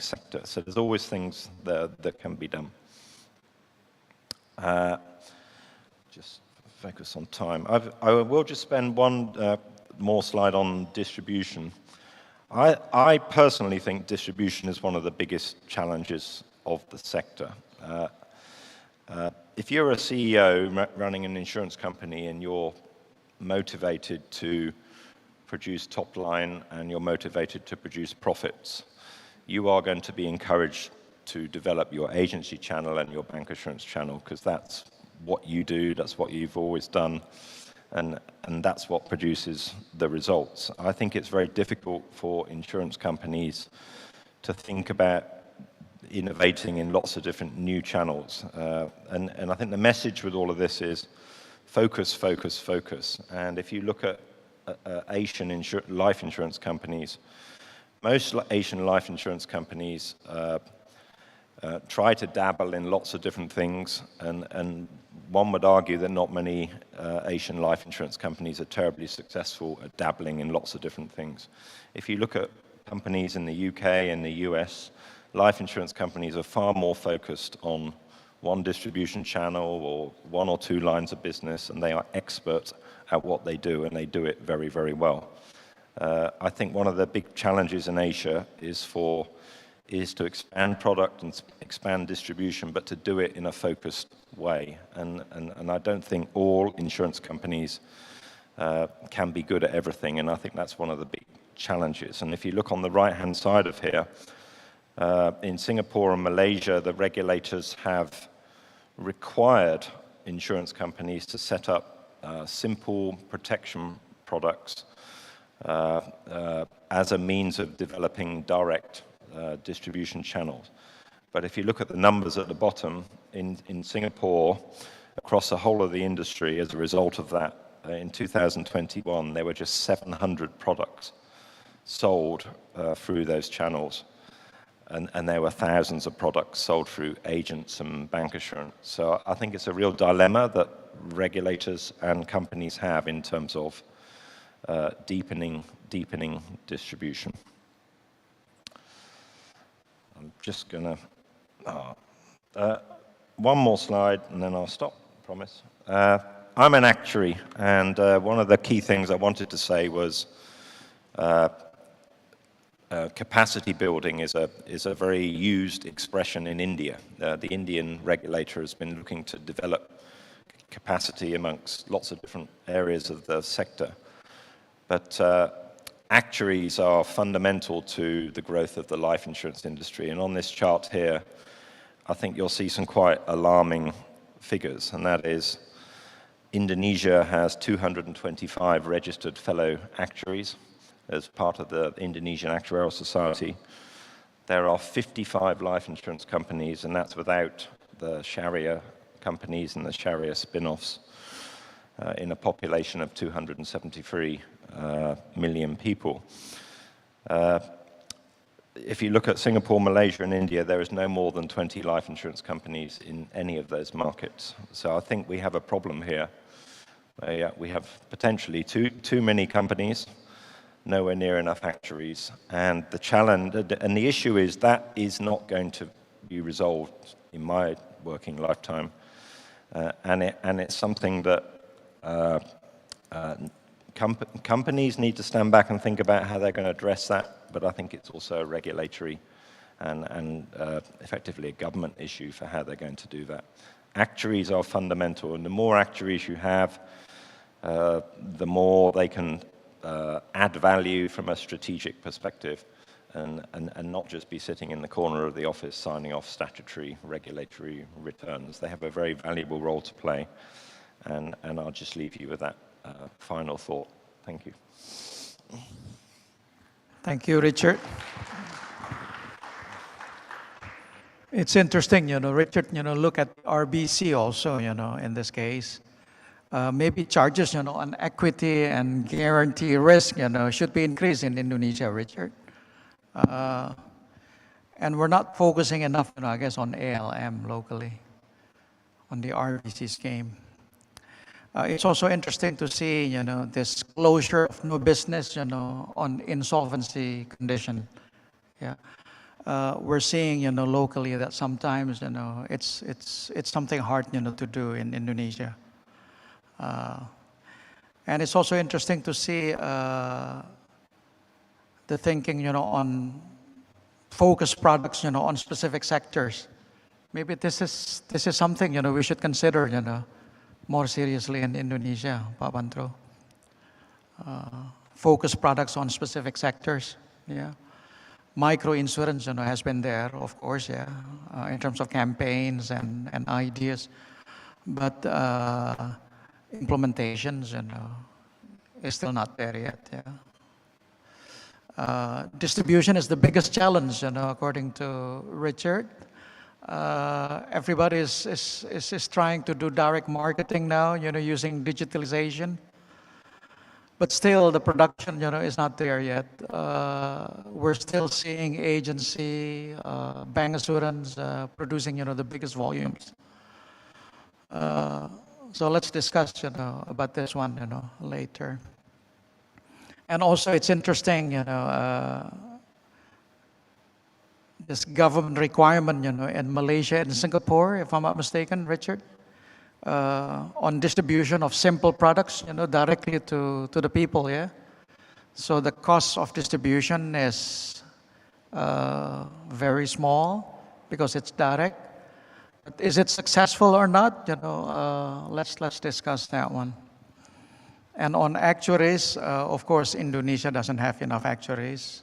sector. So there's always things that can be done. Just focus on time. I will just spend one more slide on distribution. I personally think distribution is one of the biggest challenges of the sector. If you're a CEO running an insurance company and you're motivated to produce top line and you're motivated to produce profits, you are going to be encouraged to develop your agency channel and your bank assurance channel, because that's what you do, that's what you've always done, and that's what produces the results. I think it's very difficult for insurance companies to think about innovating in lots of different new channels. And I think the message with all of this is focus, focus, focus. And if you look at Asian life insurance companies, most Asian life insurance companies try to dabble in lots of different things, and one would argue that not many Asian life insurance companies are terribly successful at dabbling in lots of different things. If you look at companies in the UK and the US, life insurance companies are far more focused on one distribution channel or one or two lines of business, and they are experts at what they do, and they do it very, very well. I think one of the big challenges in Asia is to expand product and expand distribution, but to do it in a focused way. And I don't think all insurance companies can be good at everything, and I think that's one of the big challenges. And if you look on the right-hand side of here, in Singapore and Malaysia, the regulators have required insurance companies to set up simple protection products as a means of developing direct distribution channels. But if you look at the numbers at the bottom, in Singapore, across the whole of the industry, as a result of that, in 2021, there were just 700 products sold through those channels. And there were thousands of products sold through agents and bank assurance. So I think it's a real dilemma that regulators and companies have in terms of deepening distribution. I'm just going to... one more slide, and then I'll stop, promise. I'm an actuary, and one of the key things I wanted to say was capacity building is a very used expression in India. The Indian regulator has been looking to develop capacity amongst lots of different areas of the sector. But actuaries are fundamental to the growth of the life insurance industry. And on this chart here, I think you'll see some quite alarming figures, and that is Indonesia has 225 registered fellow actuaries as part of the Indonesian Actuarial Society. There are 55 life insurance companies, and that's without the Sharia companies and the Sharia spin-offs, in a population of 273 million people. If you look at Singapore, Malaysia, and India, there is no more than 20 life insurance companies in any of those markets. So I think we have a problem here. We have potentially too many companies, nowhere near enough actuaries, and the challenge and the issue is that is not going to be resolved in my working lifetime, and it's something that companies need to stand back and think about how they're going to address that, but I think it's also a regulatory and effectively a government issue for how they're going to do that. Actuaries are fundamental, and the more actuaries you have, the more they can add value from a strategic perspective, and not just be sitting in the corner of the office signing off statutory regulatory returns. They have a very valuable role to play, and I'll just leave you with that final thought. Thank you. Thank you, Richard. It's interesting, Richard, look at RBC also, in this case. Maybe charges, on equity and guarantee risk, should be increased in Indonesia, Richard. And we're not focusing enough, I guess, on ALM locally, on the RBC scheme. It's also interesting to see, this closure of new business, on insolvency condition. Yeah, we're seeing, locally that sometimes, it's something hard, to do in Indonesia. And it's also interesting to see the thinking, on focus products, on specific sectors. maybe this is something, we should consider, more seriously in Indonesia, Pak Pantro. Focus products on specific sectors, yeah. Micro insurance, has been there, of course, yeah, in terms of campaigns and ideas, but implementations, is still not there yet, yeah. Distribution is the biggest challenge, according to Richard. Everybody is trying to do direct marketing now, using digitalization. But still, the production, is not there yet. We're still seeing agency, bank assurance producing, the biggest volumes. So let's discuss, about this one, later. And also, it's interesting, this government requirement, in Malaysia and Singapore, if I'm not mistaken, Richard, on distribution of simple products, directly to the people, yeah. So the cost of distribution is very small because it's direct. But is it successful or not? Let's discuss that one. And on actuaries, of course, Indonesia doesn't have enough actuaries.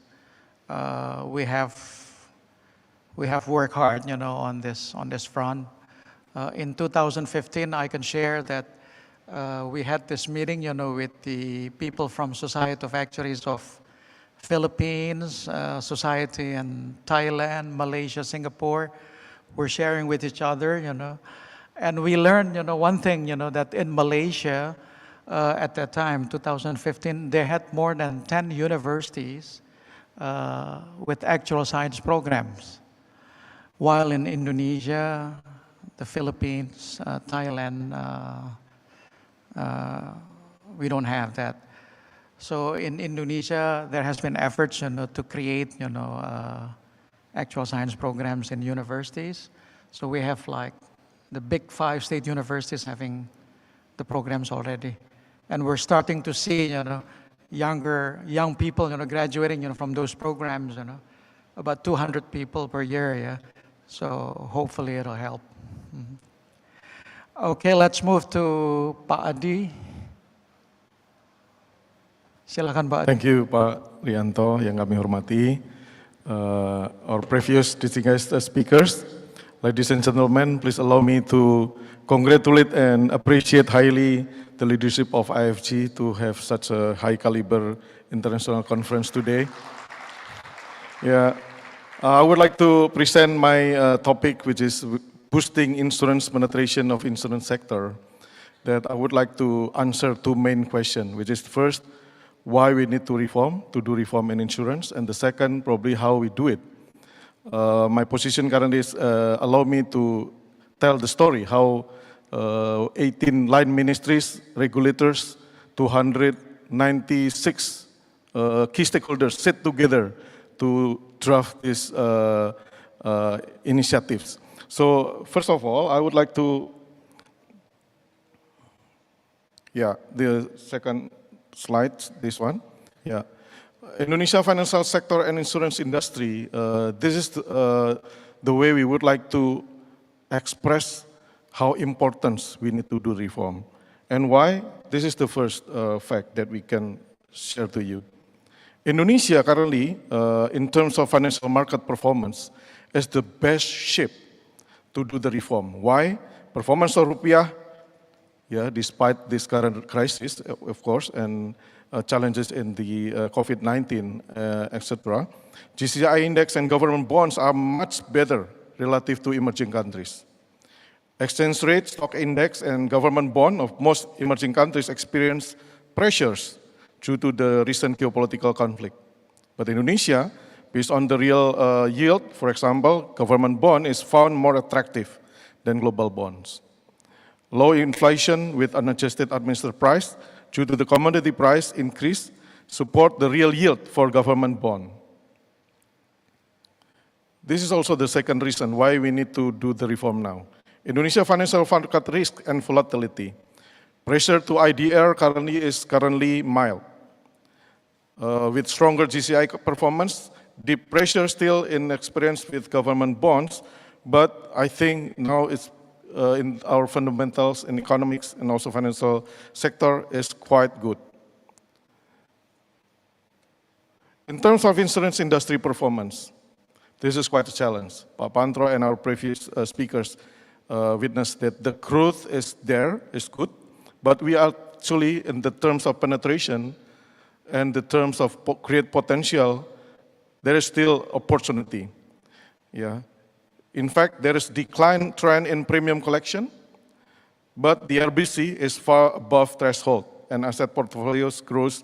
We have worked hard, on this front. In 2015, I can share that we had this meeting, with the people from Society of Actuaries of Philippines, Society in Thailand, Malaysia, Singapore. We're sharing with each other, and we learned, one thing, that in Malaysia, at that time, 2015, they had more than 10 universities with actual science programs. While in Indonesia, the Philippines, Thailand, we don't have that. So in Indonesia, there has been efforts, to create, actual science programs in universities. So we have like the big 5 state universities having the programs already, and we're starting to see, young people, graduating, from those programs, about 200 people per year, yeah. So hopefully it'll help. Okay, let's move to Pak Adi. Silakan Pak Adi. Thank you, Pak Rianto, yang kami hormati. Our previous distinguished speakers, ladies and gentlemen, please allow me to congratulate and appreciate highly the leadership of IFG to have such a high caliber international conference today. Yeah, I would like to present my topic, which is boosting insurance penetration of insurance sector. That I would like to answer 2 main questions, which is first, why we need to do reform in insurance, and the second, probably how we do it. My position currently is allow me to tell the story, how 18 line ministries, regulators, 296 key stakeholders sit together to draft these initiatives. So first of all, I would like to, the second slide, this one. Yeah, Indonesia financial sector and insurance industry. This is the way we would like to express how important we need to do reform, and why. This is the first fact that we can share to you. Indonesia currently, in terms of financial market performance, is the best shape to do the reform. Why? Performance of rupiah, despite this current crisis, of course, and challenges in the COVID-19, etc. GCI index and government bonds are much better relative to emerging countries. Exchange rate, stock index, and government bond of most emerging countries experience pressures due to the recent geopolitical conflict. But Indonesia, based on the real yield, for example, government bond is found more attractive than global bonds. Low inflation with unadjusted administered price due to the commodity price increase support the real yield for government bond. This is also the second reason why we need to do the reform now. Indonesia financial market risk and volatility. Pressure to IDR is currently mild. With stronger GCI performance, deep pressure still in experience with government bonds, But I think now it's in our fundamentals in economics and also financial sector is quite good. In terms of insurance industry performance, this is quite a challenge. Pak Pantro and our previous speakers witnessed that the growth is there, is good, but we are actually, in the terms of penetration and the terms of create potential, there is still opportunity. Yeah. In fact, there is decline trend in premium collection, but the RBC is far above threshold, and asset portfolios grows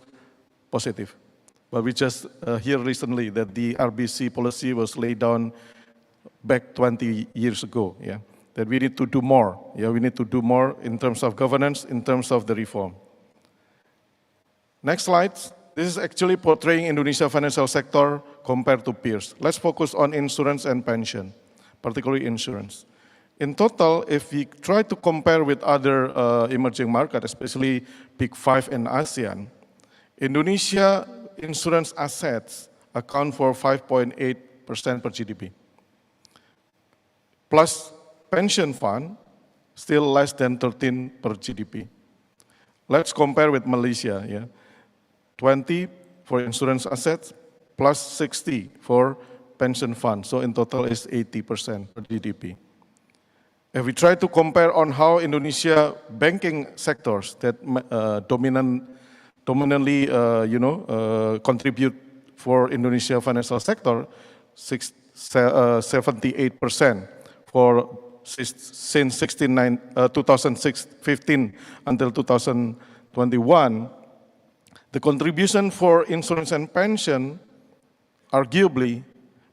positive. But we just hear recently that the RBC policy was laid down back 20 years ago. Yeah, that we need to do more. Yeah, we need to do more in terms of governance, in terms of the reform. Next slide. This is actually portraying Indonesia financial sector compared to peers. Let's focus on insurance and pension, particularly insurance. In total, if we try to compare with other emerging markets, especially Big Five and ASEAN, Indonesia insurance assets account for 5.8% per GDP. Plus pension fund, still less than 13 per GDP. Let's compare with Malaysia. Yeah. 20 for insurance assets, plus 60 for pension fund. So in total is 80% per GDP. If we try to compare on how Indonesia banking sectors that dominantly, contribute for Indonesia financial sector, 78% for since 2015 until 2021. The contribution for insurance and pension arguably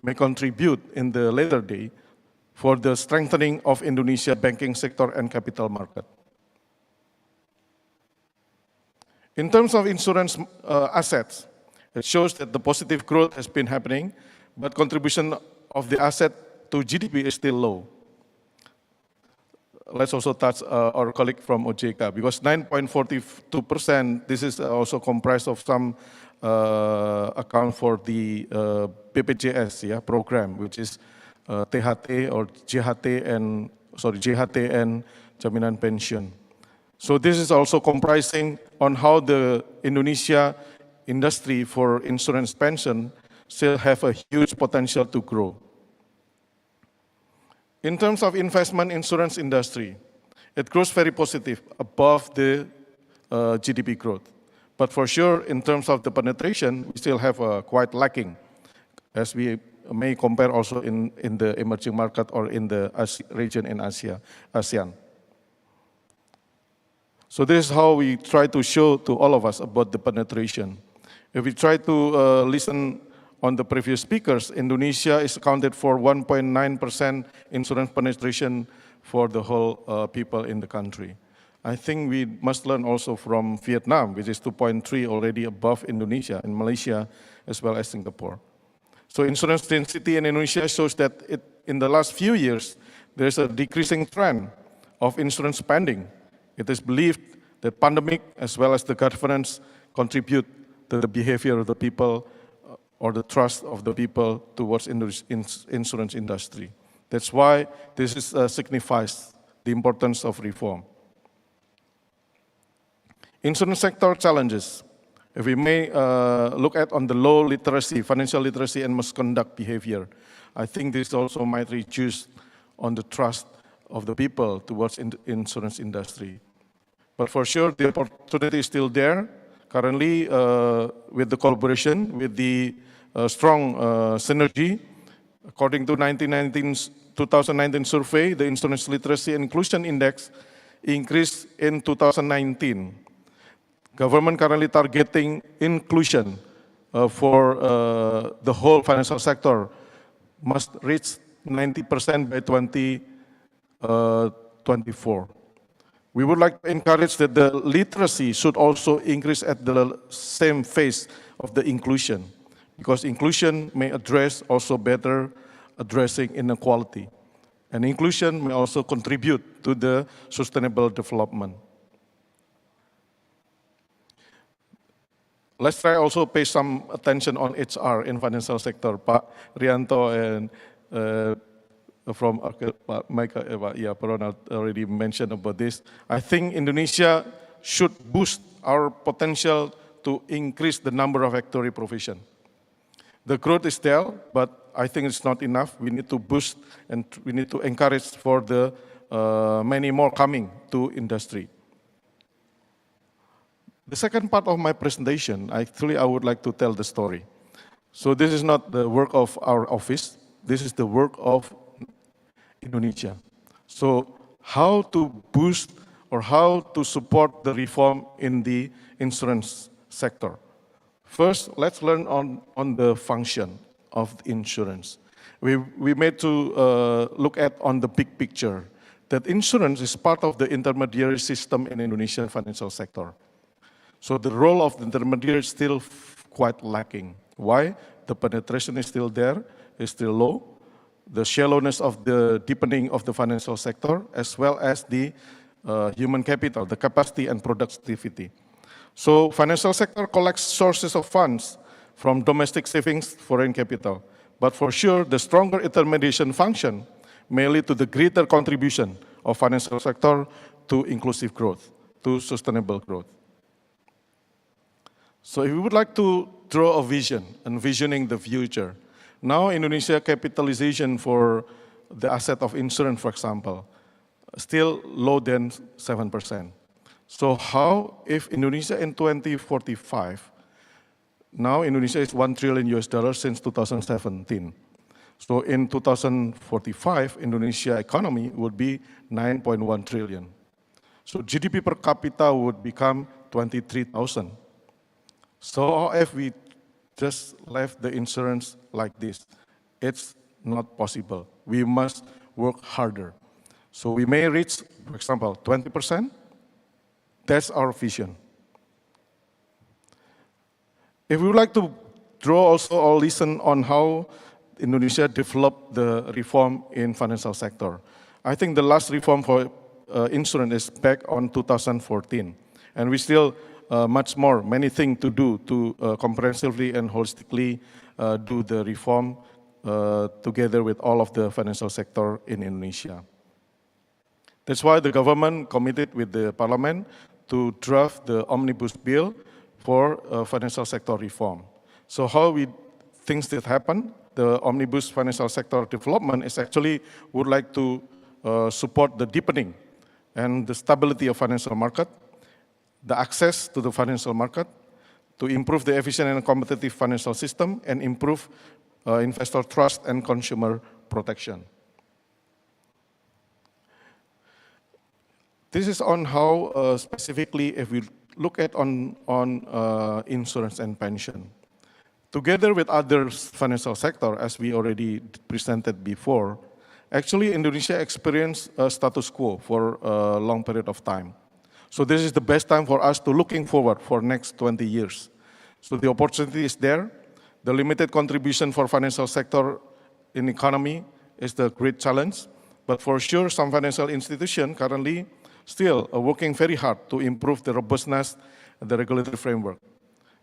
may contribute in the later day for the strengthening of Indonesia banking sector and capital market. In terms of insurance assets, it shows that the positive growth has been happening, but contribution of the asset to GDP is still low. Let's also touch our colleague from OJK, because 9.42%, this is also comprised of some account for the BPJS program, which is THT or JHT and Jaminan pension. So this is also comprising on how the Indonesia industry for insurance pension still have a huge potential to grow. In terms of investment insurance industry, it grows very positive, above the GDP growth. But for sure, in terms of the penetration, we still have quite lacking, as we may compare also in the emerging market or in the region in ASEAN. So this is how we try to show to all of us about the penetration. If we try to listen on the previous speakers, Indonesia is accounted for 1.9% insurance penetration for the whole people in the country. I think we must learn also from Vietnam, which is 2.3, already above Indonesia, and Malaysia, as well as Singapore. So insurance density in Indonesia shows that in the last few years, there is a decreasing trend of insurance spending. It is believed that pandemic, as well as the governance, contribute to the behavior of the people or the trust of the people towards insurance industry. That's why this signifies the importance of reform. Insurance sector challenges. If we may look at on the low literacy, financial literacy and misconduct behavior, I think this also might reduce on the trust of the people towards insurance industry. But for sure, the opportunity is still there. Currently, with the collaboration, with the strong synergy, according to 2019 survey, the Insurance Literacy and Inclusion Index increased in 2019. Government currently targeting inclusion for the whole financial sector must reach 90% by 2024. We would like to encourage that the literacy should also increase at the same phase of the inclusion, because inclusion may address also better addressing inequality. And inclusion may also contribute to the sustainable development. Let's try also pay some attention on HR in financial sector. Pak Rianto and from Ronald already mentioned about this. I think Indonesia should boost our potential to increase the number of actuary profession. The growth is there, but I think it's not enough. We need to boost and we need to encourage for the many more coming to industry. The second part of my presentation, actually I would like to tell the story. So this is not the work of our office, this is the work of Indonesia. So how to boost or how to support the reform in the insurance sector. First, let's learn on the function of insurance. We made to look at on the big picture that insurance is part of the intermediary system in Indonesian financial sector. So the role of the intermediary is still quite lacking. Why? The penetration is still there, is still low. The shallowness of the deepening of the financial sector, as well as the human capital, the capacity and productivity. So financial sector collects sources of funds from domestic savings, foreign capital. But for sure, the stronger intermediation function may lead to the greater contribution of financial sector to inclusive growth, to sustainable growth. So if we would like to draw a vision, envisioning the future, now Indonesia capitalization for the asset of insurance, for example, still low than 7%. So how if Indonesia in 2045, now Indonesia is $1 trillion since 2017. So in 2045, Indonesia economy would be 9.1 trillion. So GDP per capita would become 23,000. So if we just left the insurance like this, it's not possible. We must work harder. So we may reach, for example, 20%. That's our vision. If we would like to draw also or listen on how Indonesia developed the reform in financial sector, I think the last reform for insurance is back on 2014. And we still many things to do to comprehensively and holistically do the reform together with all of the financial sector in Indonesia. That's why the government committed with the parliament to draft the omnibus bill for financial sector reform. So how we things that happen, the omnibus financial sector development is actually would like to support the deepening and the stability of financial market, the access to the financial market, to improve the efficient and competitive financial system, and improve investor trust and consumer protection. This is on how specifically if we look at on insurance and pension. Together with other financial sector, as we already presented before, actually Indonesia experienced a status quo for a long period of time. So this is the best time for us to looking forward for next 20 years. So the opportunity is there. The limited contribution for financial sector in economy is the great challenge. But for sure, some financial institutions currently still are working very hard to improve the robustness of the regulatory framework.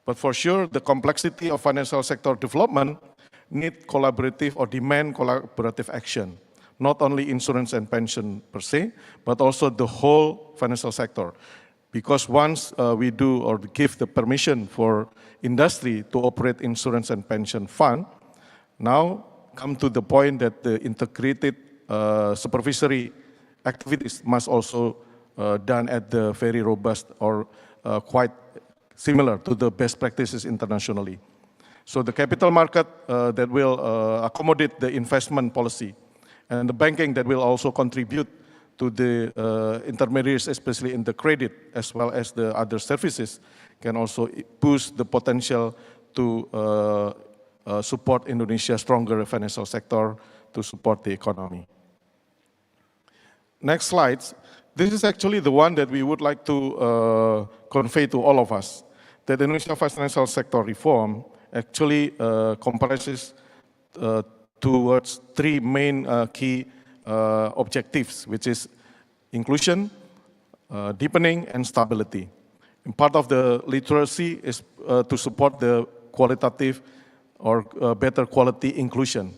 But for sure, the complexity of financial sector development need collaborative or demand collaborative action. Not only insurance and pension per se, but also the whole financial sector. Because once we do or give the permission for industry to operate insurance and pension fund, now come to the point that the integrated supervisory activities must also done at the very robust or quite similar to the best practices internationally. So the capital market that will accommodate the investment policy and the banking that will also contribute to the intermediaries, especially in the credit, as well as the other services, can also boost the potential to support Indonesia's stronger financial sector to support the economy. Next slide. This is actually the one that we would like to convey to all of us, that the Indonesia financial sector reform actually comprises towards three main key objectives, which is inclusion, deepening, and stability. And part of the literacy is to support the qualitative or better quality inclusion.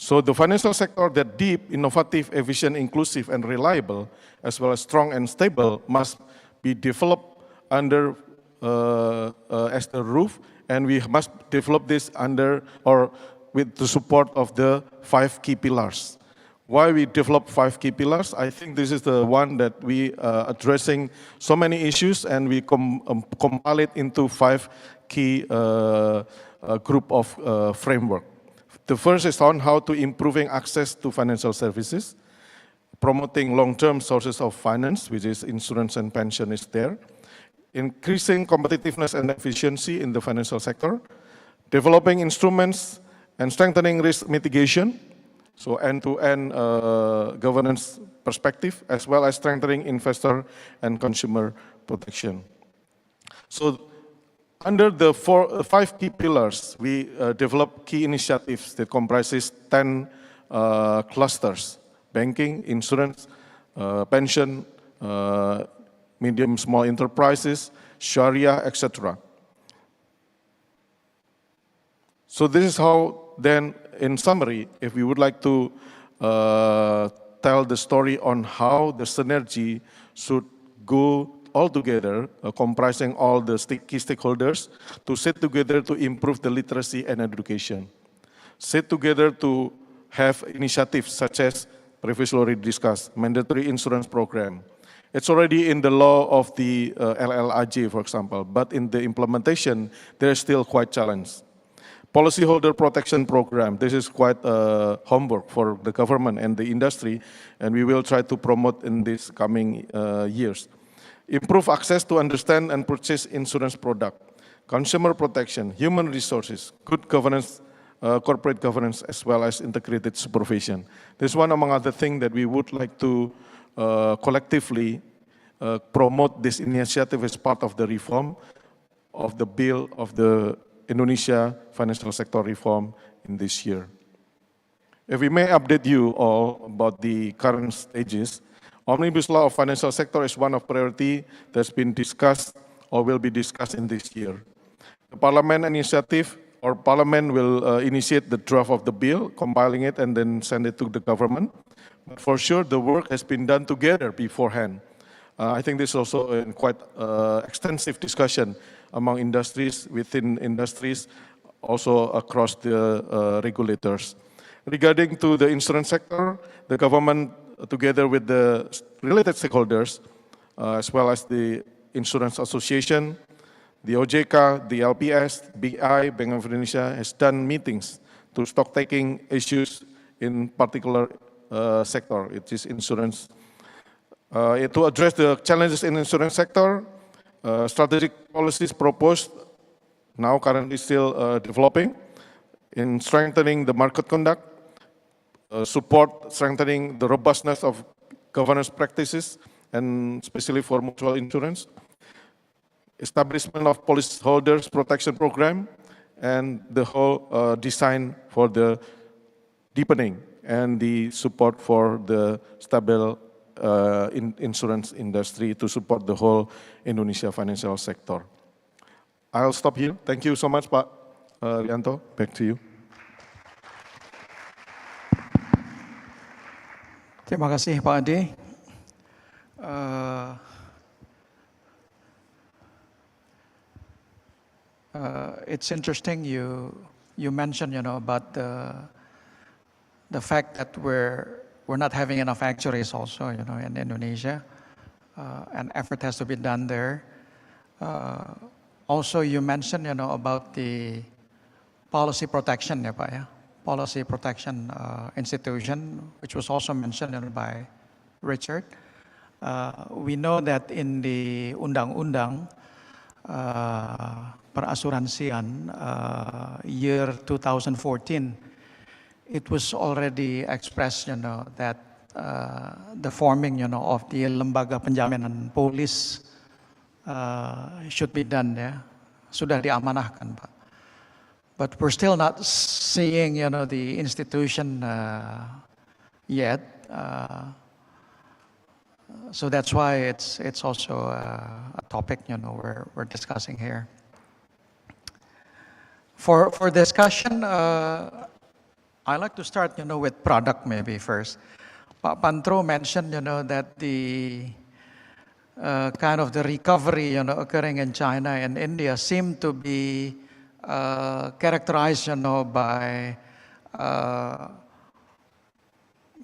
So the financial sector that deep, innovative, efficient, inclusive, and reliable, as well as strong and stable, must be developed under as the roof, and we must develop this under or with the support of the 5 key pillars. Why we develop 5 key pillars? I think this is the one that we addressing so many issues, and we compile it into 5 key group of framework. The first is on how to improving access to financial services, promoting long-term sources of finance, which is insurance and pension is there, increasing competitiveness and efficiency in the financial sector, developing instruments and strengthening risk mitigation, so end-to-end governance perspective, as well as strengthening investor and consumer protection. So under the 5 key pillars, we develop key initiatives that comprises 10 clusters: banking, insurance, pension, medium, small enterprises, Sharia, etc. So this is how then, in summary, if we would like to tell the story on how the synergy should go all together, comprising all the key stakeholders, to sit together to improve the literacy and education. Sit together to have initiatives such as, previously already discussed, mandatory insurance program. It's already in the law of the LLAJ, for example, but in the implementation, there is still quite challenge. Policyholder protection program, this is quite homework for the government and the industry, and we will try to promote in these coming years. Improve access to understand and purchase insurance product, consumer protection, human resources, good governance, corporate governance, as well as integrated supervision. This is one among other things that we would like to collectively promote this initiative as part of the reform of the bill of the Indonesia financial sector reform in this year. If we may update you all about the current stages, Omnibus Law of Financial Sector is one of priority that's been discussed or will be discussed in this year. The Parliament initiative or Parliament will initiate the draft of the bill, compiling it and then send it to the government. But for sure, the work has been done together beforehand. I think this is also a quite extensive discussion among industries, within industries, also across the regulators. Regarding to the insurance sector, the government, together with the related stakeholders, as well as the Insurance Association, the OJK, the LPS, BI, Bank of Indonesia, has done meetings to stock-taking issues in particular sector, it is insurance. To address the challenges in the insurance sector, strategic policies proposed, now currently still developing, in strengthening the market conduct, support strengthening the robustness of governance practices, and especially for mutual insurance, establishment of policyholders protection program, and the whole design for the deepening and the support for the stable insurance industry to support the whole Indonesia financial sector. I'll stop here. Thank you so much, Pak Rianto. Back to you. Terima kasih, Pak Ade. It's interesting you mentioned, about the fact that we're not having enough actuaries also, in Indonesia, and effort has to be done there. Also, you mentioned, about the policy protection, ya, Pak, ya? Policy protection institution, which was also mentioned by Richard. We know that in the Undang-Undang Perasuransian year 2014, it was already expressed, that the forming, of the lembaga penjaminan polis should be done, ya. Sudah diamanahkan, Pak. But we're still not seeing, the institution yet. So that's why it's also a topic, we're discussing here. For discussion, I like to start, with product maybe first. Pak Pantro mentioned, that the kind of the recovery, occurring in China and India seem to be characterized, by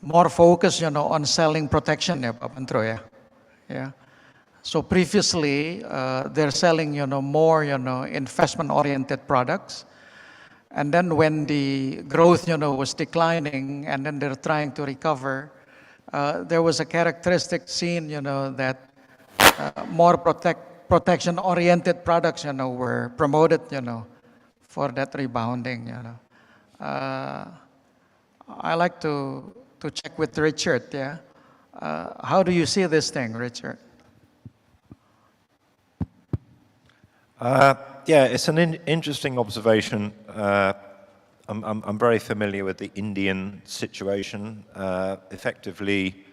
more focus, on selling protection, Pak Pantro, yeah. Yeah. So previously, they're selling, more, investment-oriented products. And then when the growth, was declining, and then they're trying to recover, there was a characteristic seen, that more protection-oriented products, were promoted, for that rebounding, I like to check with Richard, yeah. How do you see this thing, Richard? Yeah, it's an interesting observation. I'm very familiar with the Indian situation. Effectively,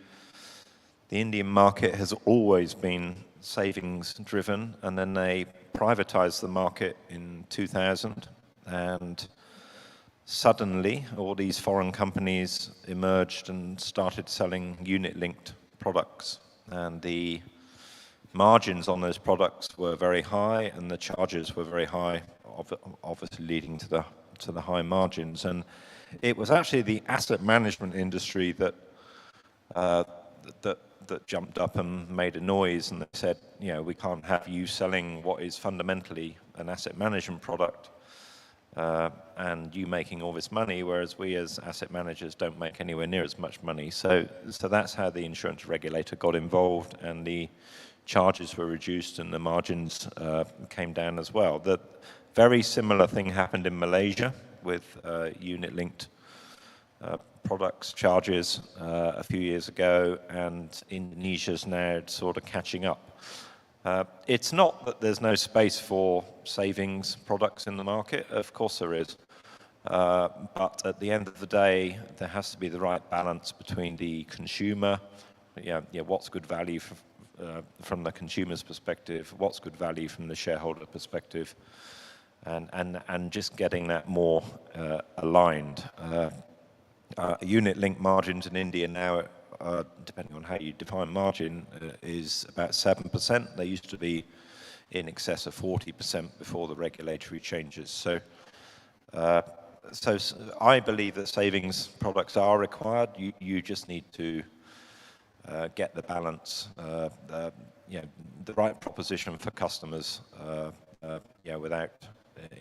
the Indian market has always been savings driven, and then they privatized the market in 2000, and suddenly all these foreign companies emerged and started selling unit-linked products, and the margins on those products were very high and the charges were very high, obviously leading to the high margins. And it was actually the asset management industry that jumped up and made a noise, and they said, we can't have you selling what is fundamentally an asset management product and you making all this money, whereas we as asset managers don't make anywhere near as much money. So that's how the insurance regulator got involved, and the charges were reduced and the margins came down as well. The very similar thing happened in Malaysia with unit-linked products charges a few years ago, and Indonesia's now sort of catching up. It's not that there's no space for savings products in the market, of course there is. But at the end of the day, there has to be the right balance between the consumer, what's good value from the consumer's perspective, what's good value from the shareholder perspective, and just getting that more aligned. Unit-linked margins in India now, depending on how you define margin, is about 7%. They used to be in excess of 40% before the regulatory changes. So I believe that savings products are required. You just need to get the balance, the right proposition for customers, without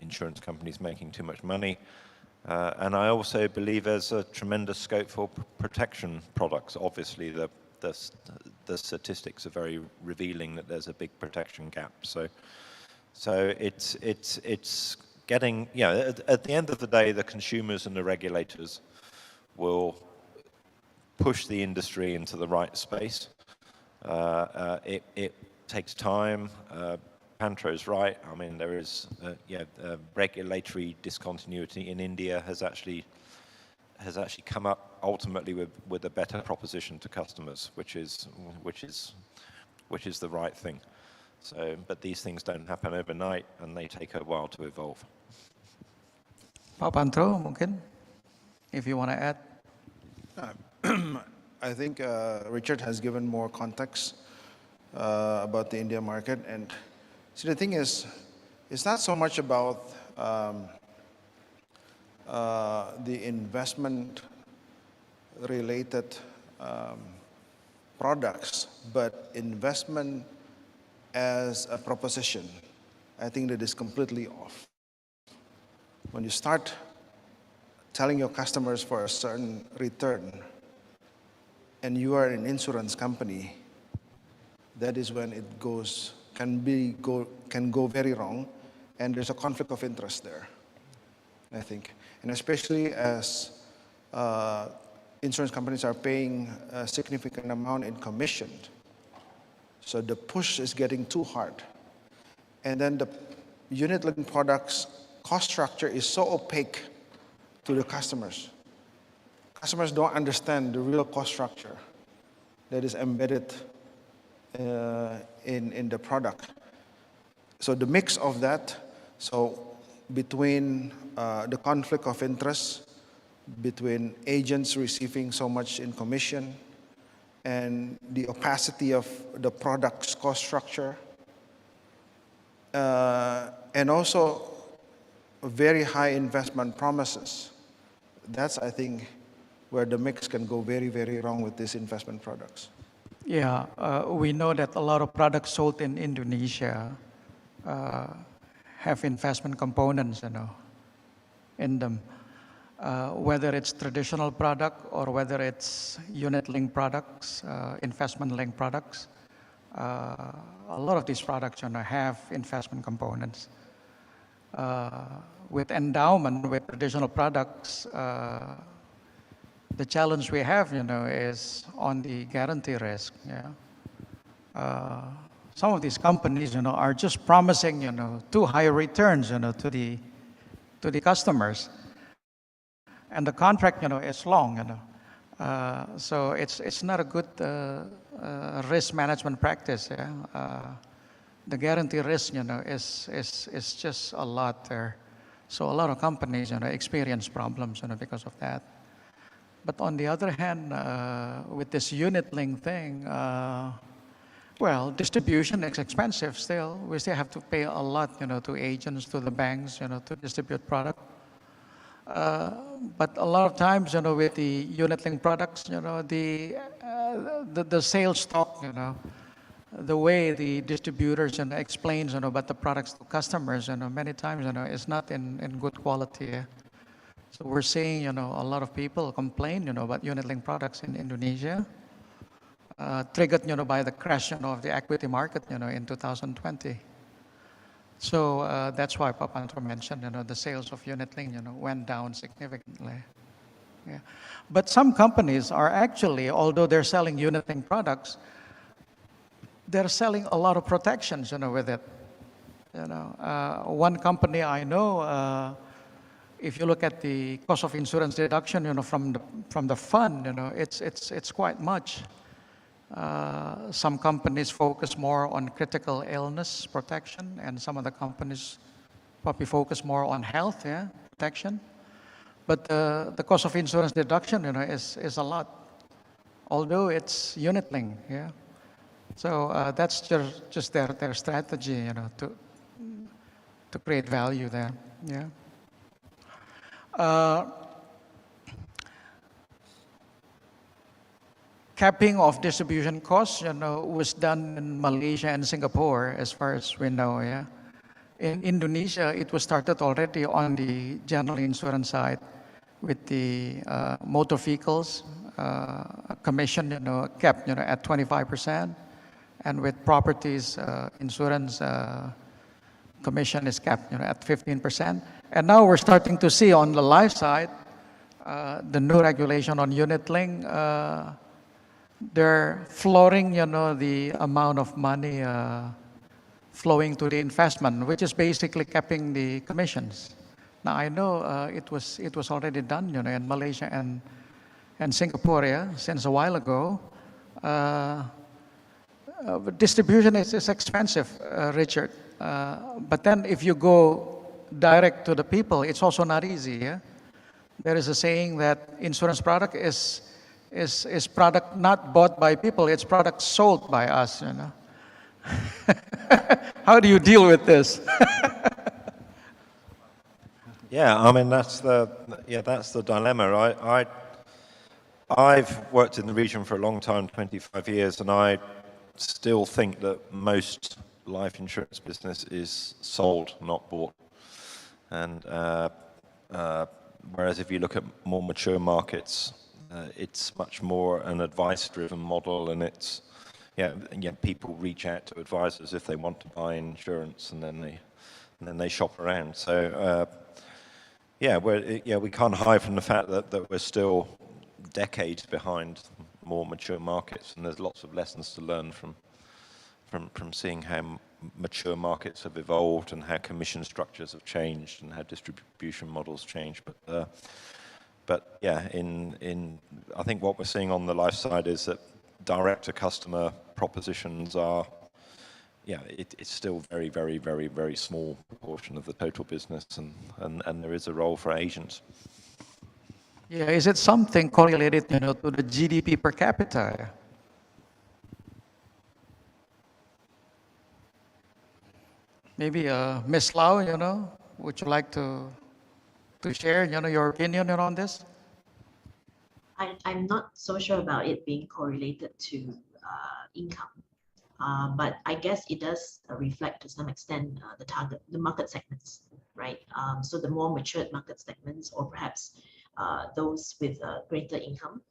insurance companies making too much money. And I also believe there's a tremendous scope for protection products. Obviously, the statistics are very revealing that there's a big protection gap. So it's getting, at the end of the day, the consumers and the regulators will push the industry into the right space. It takes time. Pantro's right. I mean, there is regulatory discontinuity in India has actually come up ultimately with a better proposition to customers, which is the right thing. So, but these things don't happen overnight, and they take a while to evolve. Pak Pantro, mungkin, if you want to add. I think Richard has given more context about the India market. And see, the thing is, it's not so much about the investment-related products, but investment as a proposition. I think that is completely off. When you start telling your customers for a certain return, and you are an insurance company, that is when it can go very wrong, and there's a conflict of interest there, I think. And especially as insurance companies are paying a significant amount in commission, so the push is getting too hard. And then the unit-linked products cost structure is so opaque to the customers. Customers don't understand the real cost structure that is embedded in the product. So the mix of that, so between the conflict of interest between agents receiving so much in commission and the opacity of the product's cost structure, and also very high investment promises. That's, I think, where the mix can go very, very wrong with these investment products. Yeah, we know that a lot of products sold in Indonesia have investment components, in them. Whether it's traditional product or whether it's unit-linked products, investment-linked products, a lot of these products have investment components. With endowment, with traditional products, the challenge we have, is on the guarantee risk. Yeah. Some of these companies, are just promising, too high returns, to the customers. And the contract, is long, so it's not a good risk management practice. Yeah? The guarantee risk, is just a lot there. So a lot of companies, experience problems, because of that. But on the other hand, with this unit-linked thing, well, distribution is expensive still. We still have to pay a lot, to agents, to the banks, to distribute product. But a lot of times, with the unit-linked products, the sales talk, the way the distributors explains, about the products to customers, many times, is not in good quality. Yeah? So we're seeing, a lot of people complain, about unit-linked products in Indonesia, triggered, by the crash, of the equity market, in 2020. So that's why Pak mentioned, the sales of unit-linked, went down significantly. Yeah. But some companies are actually, although they're selling unit-linked products, they're selling a lot of protections, with it. One company I know, if you look at the cost of insurance deduction, from the fund, it's quite much. Some companies focus more on critical illness protection, and some of the companies probably focus more on health, protection. But the cost of insurance deduction, is a lot, although it's unit-linked. Yeah. So that's just their strategy, to create value there. Yeah. Capping of distribution costs, was done in Malaysia and Singapore, as far as we know. Yeah. In Indonesia, it was started already on the general insurance side with the motor vehicles commission, capped, at 25%, and with properties insurance commission is capped, at 15%. And now we're starting to see on the life side the new regulation on unit-linked. They're flooring, the amount of money flowing to the investment, which is basically capping the commissions. Now I know it was already done, in Malaysia and Singapore, yeah, since a while ago. Distribution is expensive, Richard. But then if you go direct to the people, it's also not easy. Yeah? There is a saying that insurance product is product not bought by people, it's product sold by us. How do you deal with this? Yeah, I mean that's the dilemma. I've worked in the region for a long time, 25 years, and I still think that most life insurance business is sold, not bought. And whereas if you look at more mature markets, it's much more an advice-driven model, and it's people reach out to advisors if they want to buy insurance, and then they shop around. So we can't hide from the fact that we're still decades behind more mature markets, and there's lots of lessons to learn from seeing how mature markets have evolved and how commission structures have changed and how distribution models change. But I think what we're seeing on the life side is that direct to customer propositions are, it's still very, very, very, very small proportion of the total business, and there is a role for agents. Yeah, is it something correlated, to the GDP per capita? Maybe Ms. Lau, would you like to share, your opinion on this? I'm not so sure about it being correlated to income. But I guess it does reflect to some extent the market segments, right? So the more matured market segments, or perhaps those with greater income,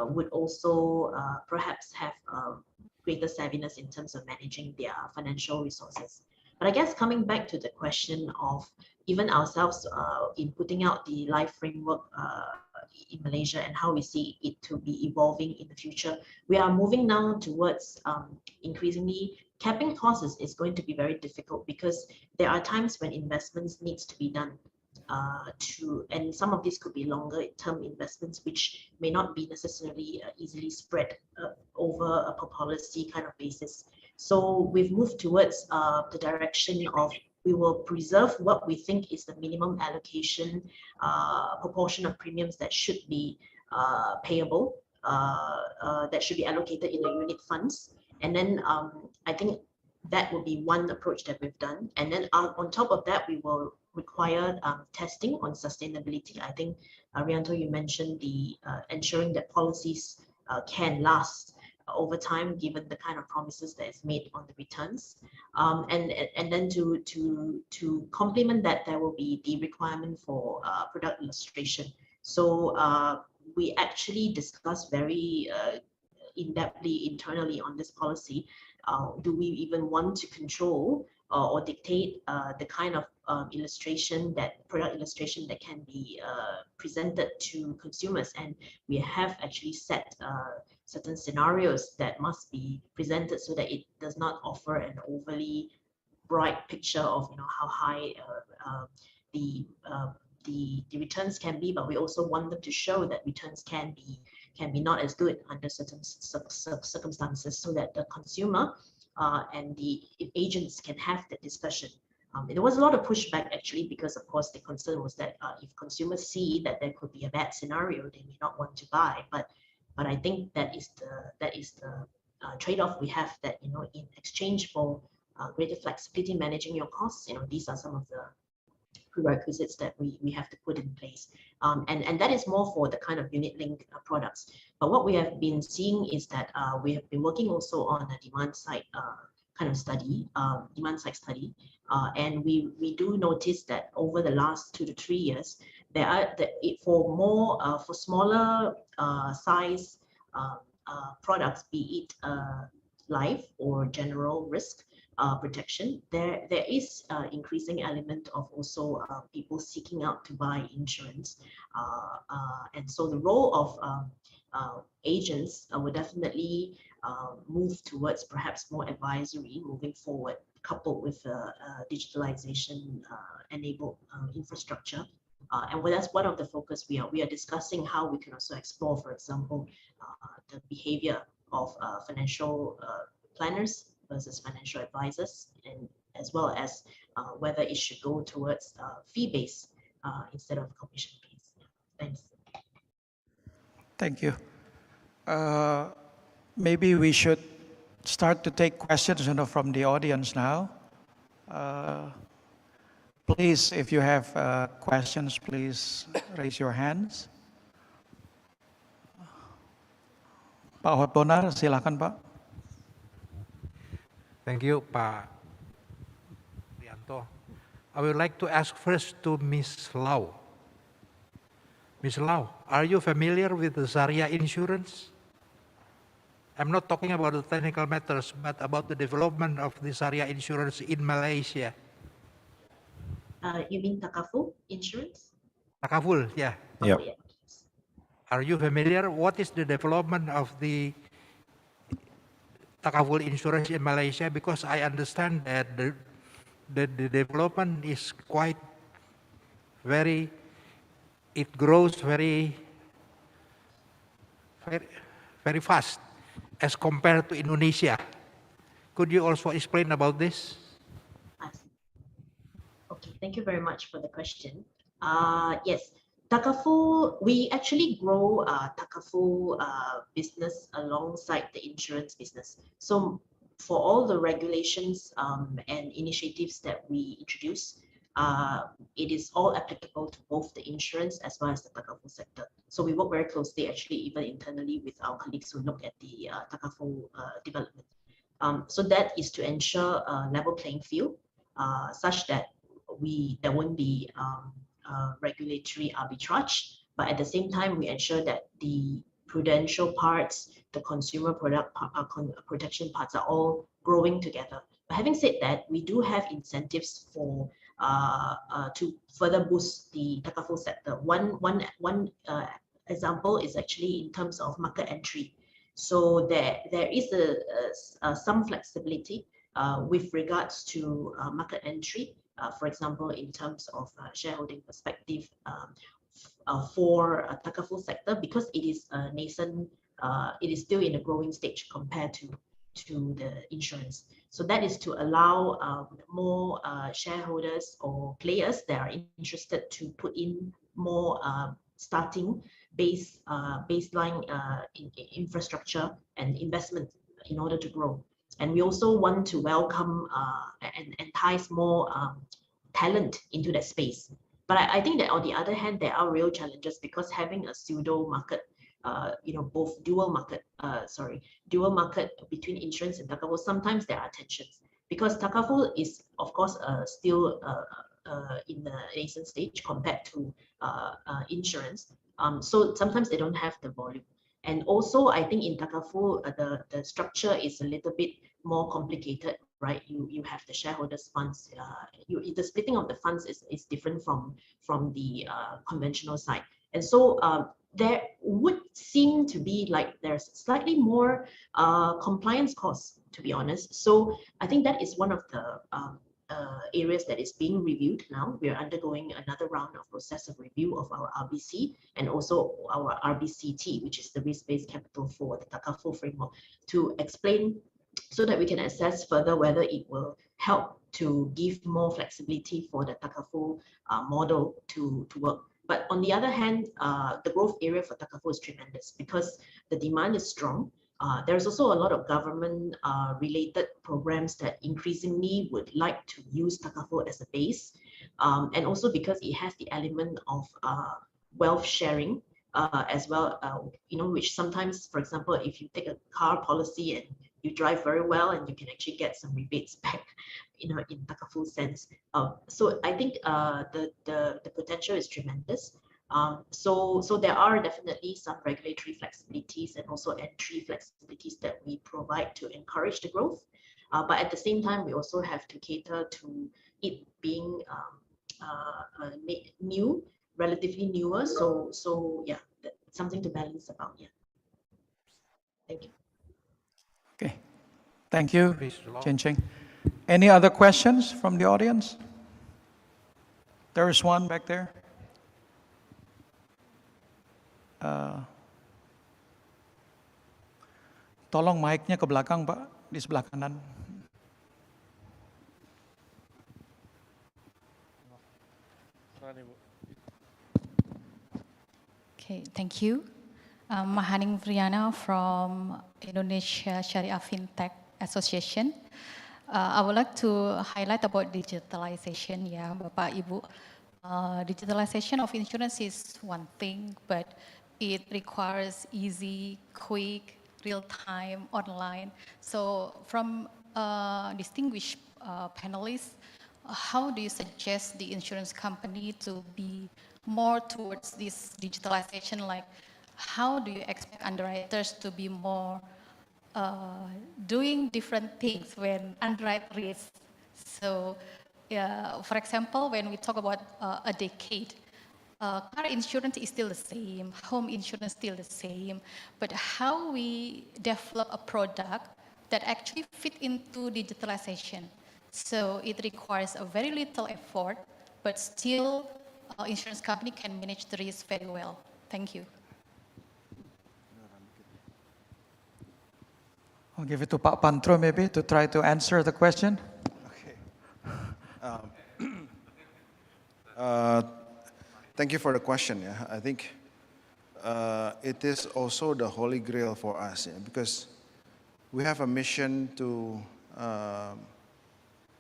would also perhaps have greater savviness in terms of managing their financial resources. But I guess coming back to the question of even ourselves in putting out the life framework in Malaysia and how we see it to be evolving in the future, we are moving now towards increasingly capping costs is going to be very difficult, because there are times when investments needs to be done and some of these could be longer term investments which may not be necessarily easily spread over a per policy kind of basis. So we've moved towards the direction of we will preserve what we think is the minimum allocation proportion of premiums that should be payable, that should be allocated in the unit funds. And then I think that will be one approach that we've done. And then on top of that, we will require testing on sustainability. I think, Rianto, you mentioned the ensuring that policies can last over time, given the kind of promises that is made on the returns. And then to complement that, there will be the requirement for product illustration. So we actually discussed very in-depthly internally on this policy. Do we even want to control or dictate the kind of product illustration that can be presented to consumers? And we have actually set certain scenarios that must be presented so that it does not offer an overly bright picture of how high the returns can be, but we also want them to show that returns can be not as good under certain circumstances, so that the consumer and the agents can have that discussion. There was a lot of pushback actually, because of course the concern was that if consumers see that there could be a bad scenario, they may not want to buy. But I think that is the trade-off we have, that in exchange for greater flexibility in managing your costs, these are some of the prerequisites that we have to put in place. And that is more for the kind of unit-linked products. But what we have been seeing is that we have been working also on a demand-side kind of study, and we do notice that over the last 2 to 3 years, there are for smaller size products, be it life or general risk protection, there is increasing element of also people seeking out to buy insurance, and so the role of agents will definitely move towards perhaps more advisory moving forward, coupled with digitalization enabled infrastructure. And that's one of the focus we are discussing, how we can also explore, for example, the behavior of financial planners versus financial advisors, and as well as whether it should go towards fee-based instead of commission-based. Thanks. Thank you. Maybe we should start to take questions, from the audience now. Please, if you have questions, please raise your hands. Pak Hotbonar, silakan Pak. Thank you, Pak Rianto. I would like to ask first to Ms. Lau. Ms. Lau, are you familiar with the Sharia insurance? I'm not talking about the technical matters, but about the development of the Sharia insurance in Malaysia. You mean Takaful insurance? Takaful, yeah. Yep. Yeah. Are you familiar? What is the development of the Takaful insurance in Malaysia? Because I understand that the development is quite it grows very fast as compared to Indonesia. Could you also explain about this? Okay, thank you very much for the question. Yes, Takaful, we actually grow Takaful business alongside the insurance business. So for all the regulations and initiatives that we introduce, it is all applicable to both the insurance as well as the Takaful sector. So we work very closely, actually, even internally with our colleagues who look at the Takaful development. So that is to ensure a level playing field, such that there won't be regulatory arbitrage, but at the same time, we ensure that the prudential parts, the consumer product protection parts are all growing together. But having said that, we do have incentives for to further boost the Takaful sector. One example is actually in terms of market entry. So there is some flexibility with regards to market entry. For example, in terms of shareholding perspective for Takaful sector, because it is a nascent, it is still in a growing stage compared to the insurance. So that is to allow more shareholders or players that are interested to put in more starting baseline infrastructure and investment in order to grow. And we also want to welcome and entice more talent into that space. But I think that on the other hand, there are real challenges, because having a pseudo market, both dual market between insurance and Takaful, sometimes there are tensions, because Takaful is, of course, still in the nascent stage compared to insurance. So sometimes they don't have the volume. And also, I think in Takaful, the structure is a little bit more complicated, right? You have the shareholders' funds. The splitting of the funds is different from the conventional side. And so there would seem to be like there's slightly more compliance costs, to be honest. So I think that is one of the areas that is being reviewed now. We are undergoing another round of process of review of our RBC and also our RBCT, which is the risk-based capital for the Takaful framework, to explain so that we can assess further whether it will help to give more flexibility for the Takaful model to work. But on the other hand, the growth area for Takaful is tremendous because the demand is strong. There's also a lot of government related programs that increasingly would like to use Takaful as a base. And also because it has the element of wealth sharing as well, which sometimes, for example, if you take a car policy and you drive very well and you can actually get some rebates back, in Takaful sense. So I think the potential is tremendous. So there are definitely some regulatory flexibilities and also entry flexibilities that we provide to encourage the growth. But at the same time, we also have to cater to it being new, relatively newer. So yeah, that's something to balance about. Yeah. Thank you. Okay. Thank you, Chin Ching. Any other questions from the audience? There is one back there. Tolong mic-nya ke belakang, Pak, di sebelah kanan. Okay, thank you. Mahaning Vriana from Indonesia Syariah Fintech Association. I would like to highlight about digitalization, ya, Bapak, Ibu. Digitalization of insurance is one thing, but it requires easy, quick, real-time, online. So from distinguished panelists, how do you suggest the insurance company to be more towards this digitalization? Like, how do you expect underwriters to be more doing different things when underwrite risk? So, for example, when we talk about a decade, car insurance is still the same, home insurance still the same, but how we develop a product that actually fit into digitalization. So it requires a very little effort, but still insurance company can manage the risk very well. Thank you. I'll give it to Pak Pantro maybe to try to answer the question. Okay. Thank you for the question. Yeah, I think it is also the holy grail for us, yeah, because we have a mission to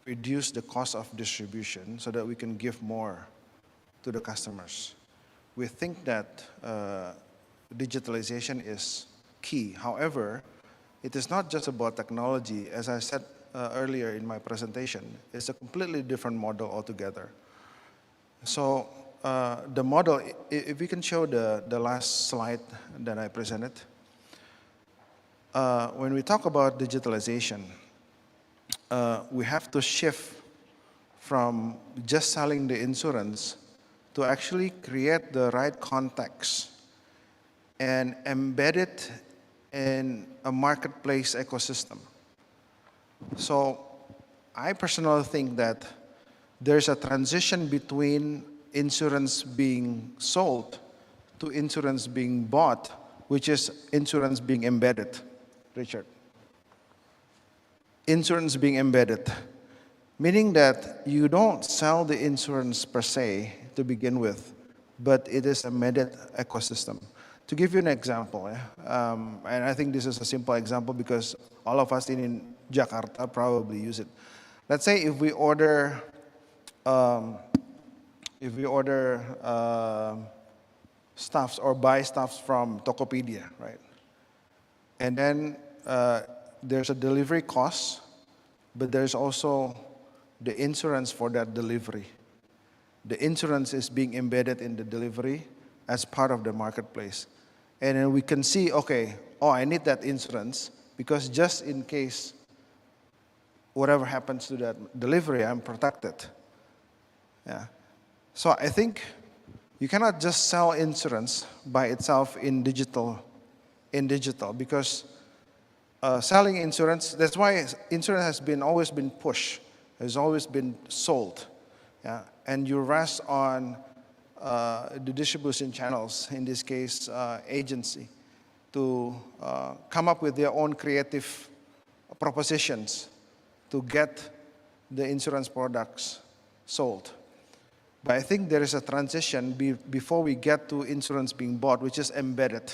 reduce the cost of distribution so that we can give more to the customers. We think that digitalization is key. However, it is not just about technology. As I said earlier in my presentation, it's a completely different model altogether. So the model, if we can show the last slide that I presented, when we talk about digitalization, we have to shift from just selling the insurance to actually create the right context and embed it in a marketplace ecosystem. So I personally think that there's a transition between insurance being sold to insurance being bought, which is insurance being embedded. Richard. Insurance being embedded, meaning that you don't sell the insurance per se to begin with, but it is a embedded ecosystem. To give you an example, and I think this is a simple example because all of us in Jakarta probably use it. Let's say if we order stuffs or buy stuffs from Tokopedia, right? And then there's a delivery cost, but there's also the insurance for that delivery. The insurance is being embedded in the delivery as part of the marketplace. And then we can see, okay, oh, I need that insurance because just in case whatever happens to that delivery, I'm protected. Yeah. So I think you cannot just sell insurance by itself in digital because selling insurance, that's why insurance has always been pushed, has always been sold. Yeah? And you rest on the distribution channels, in this case, agency, to come up with their own creative propositions to get the insurance products sold. But I think there is a transition before we get to insurance being bought, which is embedded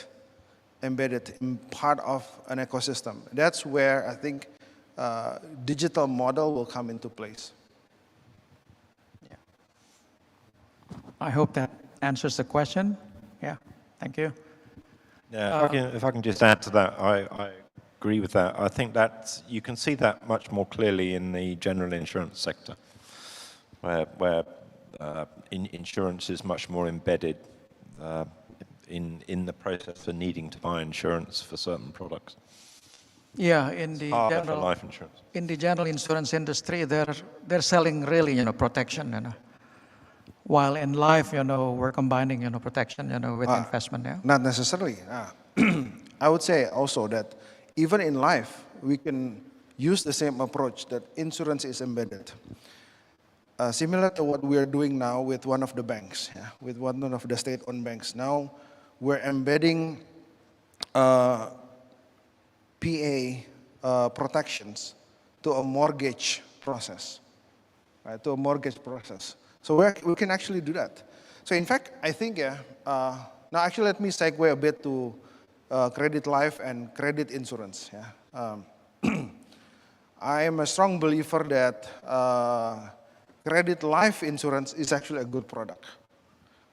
in part of an ecosystem. That's where I think digital model will come into place. Yeah. I hope that answers the question. Yeah, thank you. Yeah, if I can just add to that, I agree with that. I think that you can see that much more clearly in the general insurance sector, where insurance is much more embedded in the process for needing to buy insurance for certain products. Yeah, in the general life insurance. In the general insurance industry, they're selling really, protection, While in life, we're combining, protection, with investment. Yeah. Not necessarily. I would say also that even in life, we can use the same approach that insurance is embedded. Similar to what we are doing now with one of the banks, with one of the state-owned banks. Now, we're embedding PA protections to a mortgage process, right? To a mortgage process. So we can actually do that. So in fact, I think, now actually let me segue a bit to credit life and credit insurance. Yeah. I am a strong believer that credit life insurance is actually a good product.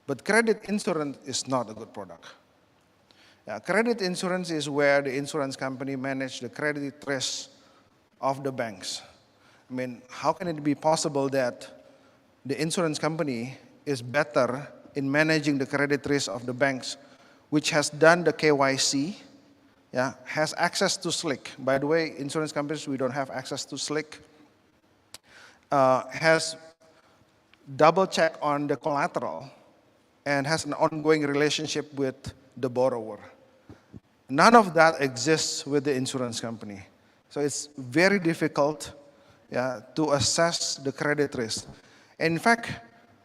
But credit insurance is not a good product. Yeah, credit insurance is where the insurance company manages the credit risk of the banks. I mean, how can it be possible that the insurance company is better in managing the credit risk of the banks, which has done the KYC, yeah, has access to SLIC. By the way, insurance companies, we don't have access to SLIC. Has double check on the collateral and has an ongoing relationship with the borrower. None of that exists with the insurance company. So it's very difficult, yeah, to assess the credit risk. And in fact,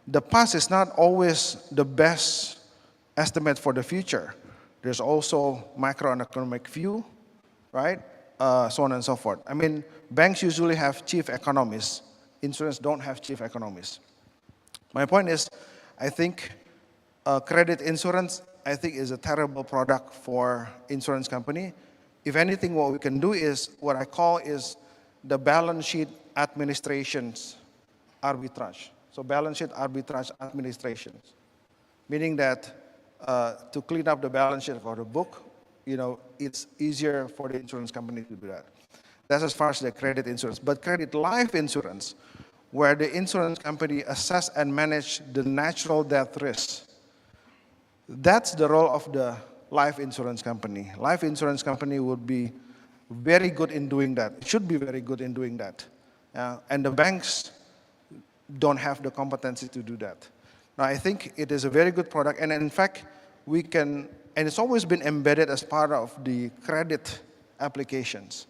the past is not always the best estimate for the future. There's also macroeconomic view, right? So on and so forth. I mean, banks usually have chief economists. Insurance don't have chief economists. My point is, I think Credit insurance, I think, is a terrible product for insurance company. If anything, what we can do is what I call is the balance sheet administrations arbitrage. So balance sheet arbitrage administrations, meaning that to clean up the balance sheet for the book, it's easier for the insurance company to do that. That's as far as the credit insurance. But credit life insurance, where the insurance company assess and manage the natural death risk, that's the role of the life insurance company. Life insurance company would be very good in doing that. It should be very good in doing that. And the banks don't have the competency to do that. Now, I think it is a very good product. And in fact, we can, and it's always been embedded as part of the credit applications.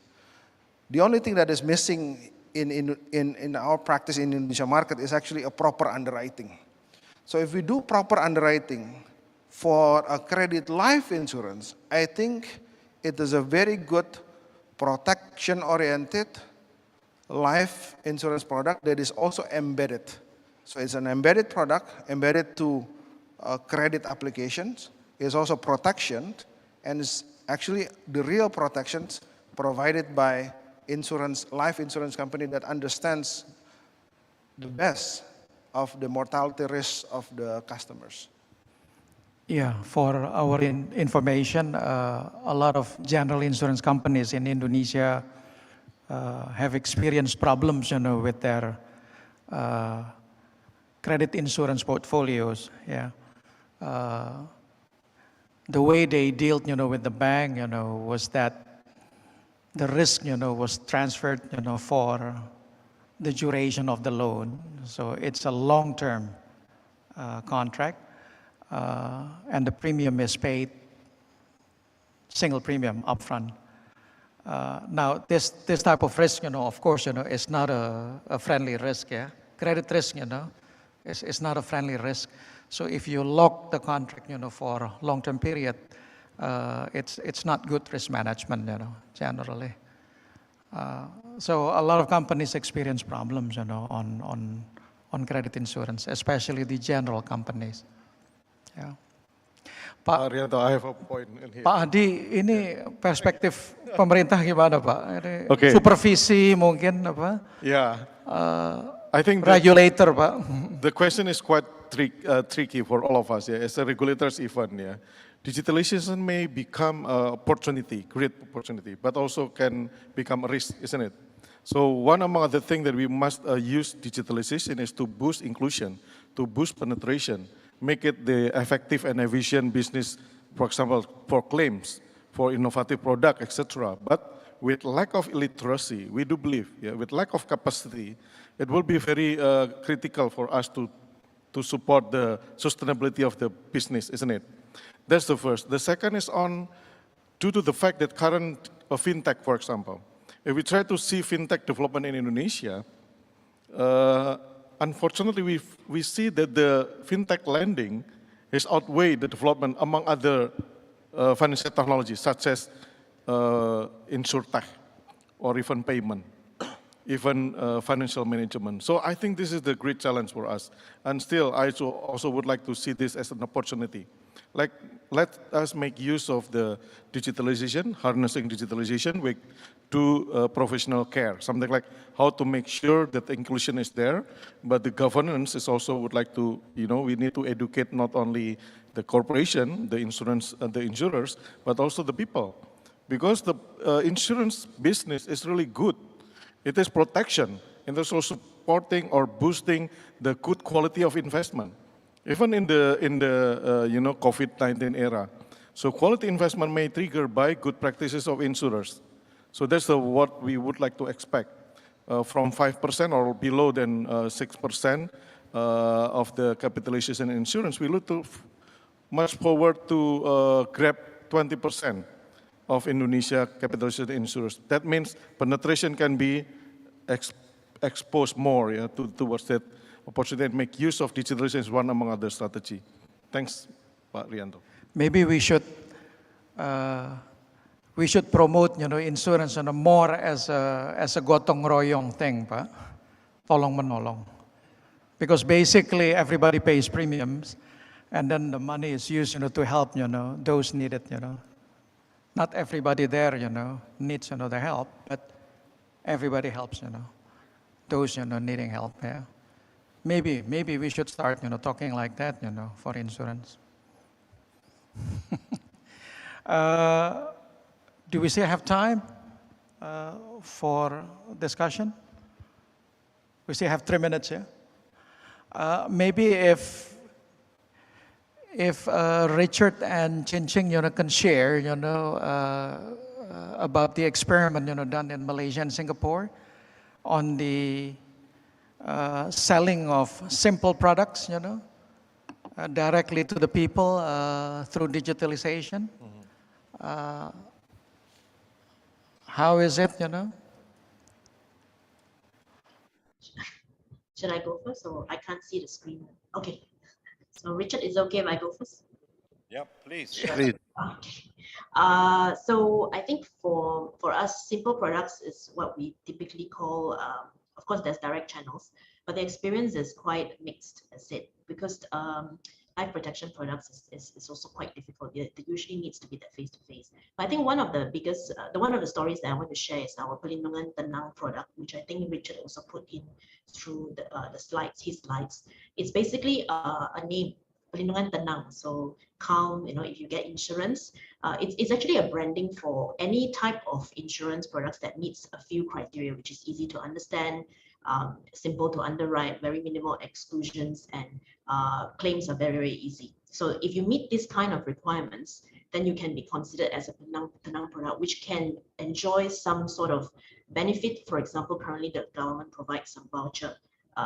The only thing that is missing in our practice in Indonesia market is actually a proper underwriting. So if we do proper underwriting for a credit life insurance, I think it is a very good protection-oriented life insurance product that is also embedded. So it's an embedded product, embedded to credit applications. It's also protection, and it's actually the real protections provided by life insurance company that understands the best of the mortality risks of the customers. Yeah, for our information, a lot of general insurance companies in Indonesia have experienced problems, with their credit insurance portfolios. Yeah, the way they dealt, with the bank, was that the risk, was transferred, for the duration of the loan. So it's a long-term contract. And the premium is paid single premium upfront. Now, this type of risk, of course, is not a friendly risk. Yeah, credit risk, is not a friendly risk. So if you lock the contract, for a long-term period, it's not good risk management, generally. So a lot of companies experience problems, on credit insurance, especially the general companies. Ya. Pak Rianto, I have a point in here. Pak Adi, ini perspektif pemerintah gimana, Pak? Ini Okay. Supervisi mungkin apa? Yeah, I think Regulator, Pak. the question is quite tricky for all of us. Yeah, as a regulators even. Yeah, digitalization may become an opportunity, great opportunity, but also can become a risk, isn't it? So one among the things that we must use digitalization is to boost inclusion, to boost penetration, make it the effective and efficient business, for example, for claims, for innovative product, etc. But with lack of literacy, we do believe, with lack of capacity, it will be very critical for us to support the sustainability of the business, isn't it? That's the first. The second is due to the fact that current fintech, for example, if we try to see fintech development in Indonesia, unfortunately, we see that the fintech lending has outweighed the development among other financial technologies, such as insurtech or even payment, even financial management. So I think this is the great challenge for us. And still, I also would like to see this as an opportunity. Like, let us make use of the digitalization, harnessing digitalization with professional care, something like how to make sure that the inclusion is there, but the governance is also would like to, we need to educate not only the corporation, the insurers, but also the people. Because the insurance business is really good. It is protection, and it's also supporting or boosting the good quality of investment. Even in the COVID-19 era. So quality investment may trigger by good practices of insurers. So that's what we would like to expect from 5% or below than 6% of the capitalization in insurance. We look to much forward to grab 20% of Indonesia capitalization insurers. That means penetration can be exposed more towards that opportunity and make use of digitalization is one among other strategy. Thanks, Pak Rianto. Maybe we should promote, insurance more as a gotong royong thing, Pak. Tolong menolong. Because basically everybody pays premiums, and then the money is used, to help, those needed, Not everybody there, needs, the help, but everybody helps, those, needing help, yeah. Maybe we should start, talking like that, for insurance. Do we still have time for discussion? We still have 3 minutes here. Maybe if Richard and Chin Ching, can share, about the experiment, done in Malaysia and Singapore on the selling of simple products, directly to the people through digitalization. How is it, Should I go first, or I can't see the screen? Okay. So Richard, is it okay if I go first? Yeah, please. Okay. So I think for us, simple products is what we typically call, of course, there's direct channels, but the experience is quite mixed, as said, because life protection products is also quite difficult. There usually needs to be that face-to-face. But I think one of the biggest, one of the stories that I want to share is our Perlindungan Tenang product, which I think Richard also put in through the slides, his slides. It's basically a name, Perlindungan Tenang, so calm, if you get insurance. It's actually a branding for any type of insurance products that meets a few criteria, which is easy to understand, simple to underwrite, very minimal exclusions, and claims are very, very easy. So if you meet this kind of requirements, then you can be considered as a Tenang product, which can enjoy some sort of benefit. For example, currently the government provides some voucher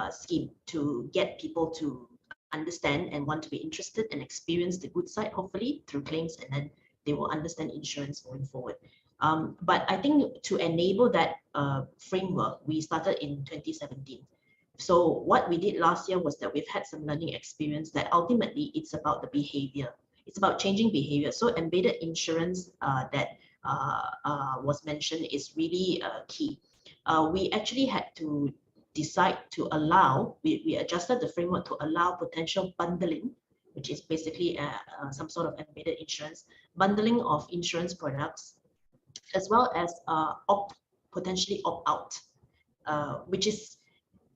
scheme to get people to understand and want to be interested and experience the good side, hopefully through claims, and then they will understand insurance going forward. But I think to enable that framework, we started in 2017. So what we did last year was that we've had some learning experience that ultimately it's about the behavior. It's about changing behavior. So embedded insurance that was mentioned is really key. We actually had to decide to allow, we adjusted the framework to allow potential bundling, which is basically some sort of embedded insurance, bundling of insurance products, as well as potentially opt-out, which is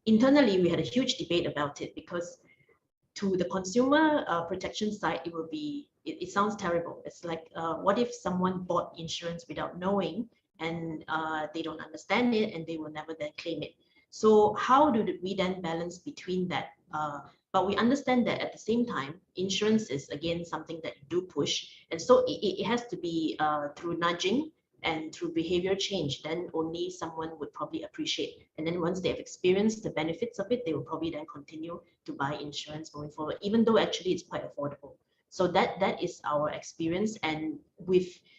internally we had a huge debate about it, because to the consumer protection side, it will be, it sounds terrible. It's like, what if someone bought insurance without knowing, and they don't understand it, and they will never then claim it? So how do we then balance between that? But we understand that at the same time, insurance is again something that you do push, and so it has to be through nudging and through behavior change. Then only someone would probably appreciate, and then once they have experienced the benefits of it, they will probably then continue to buy insurance going forward, even though actually it's quite affordable. So that is our experience, and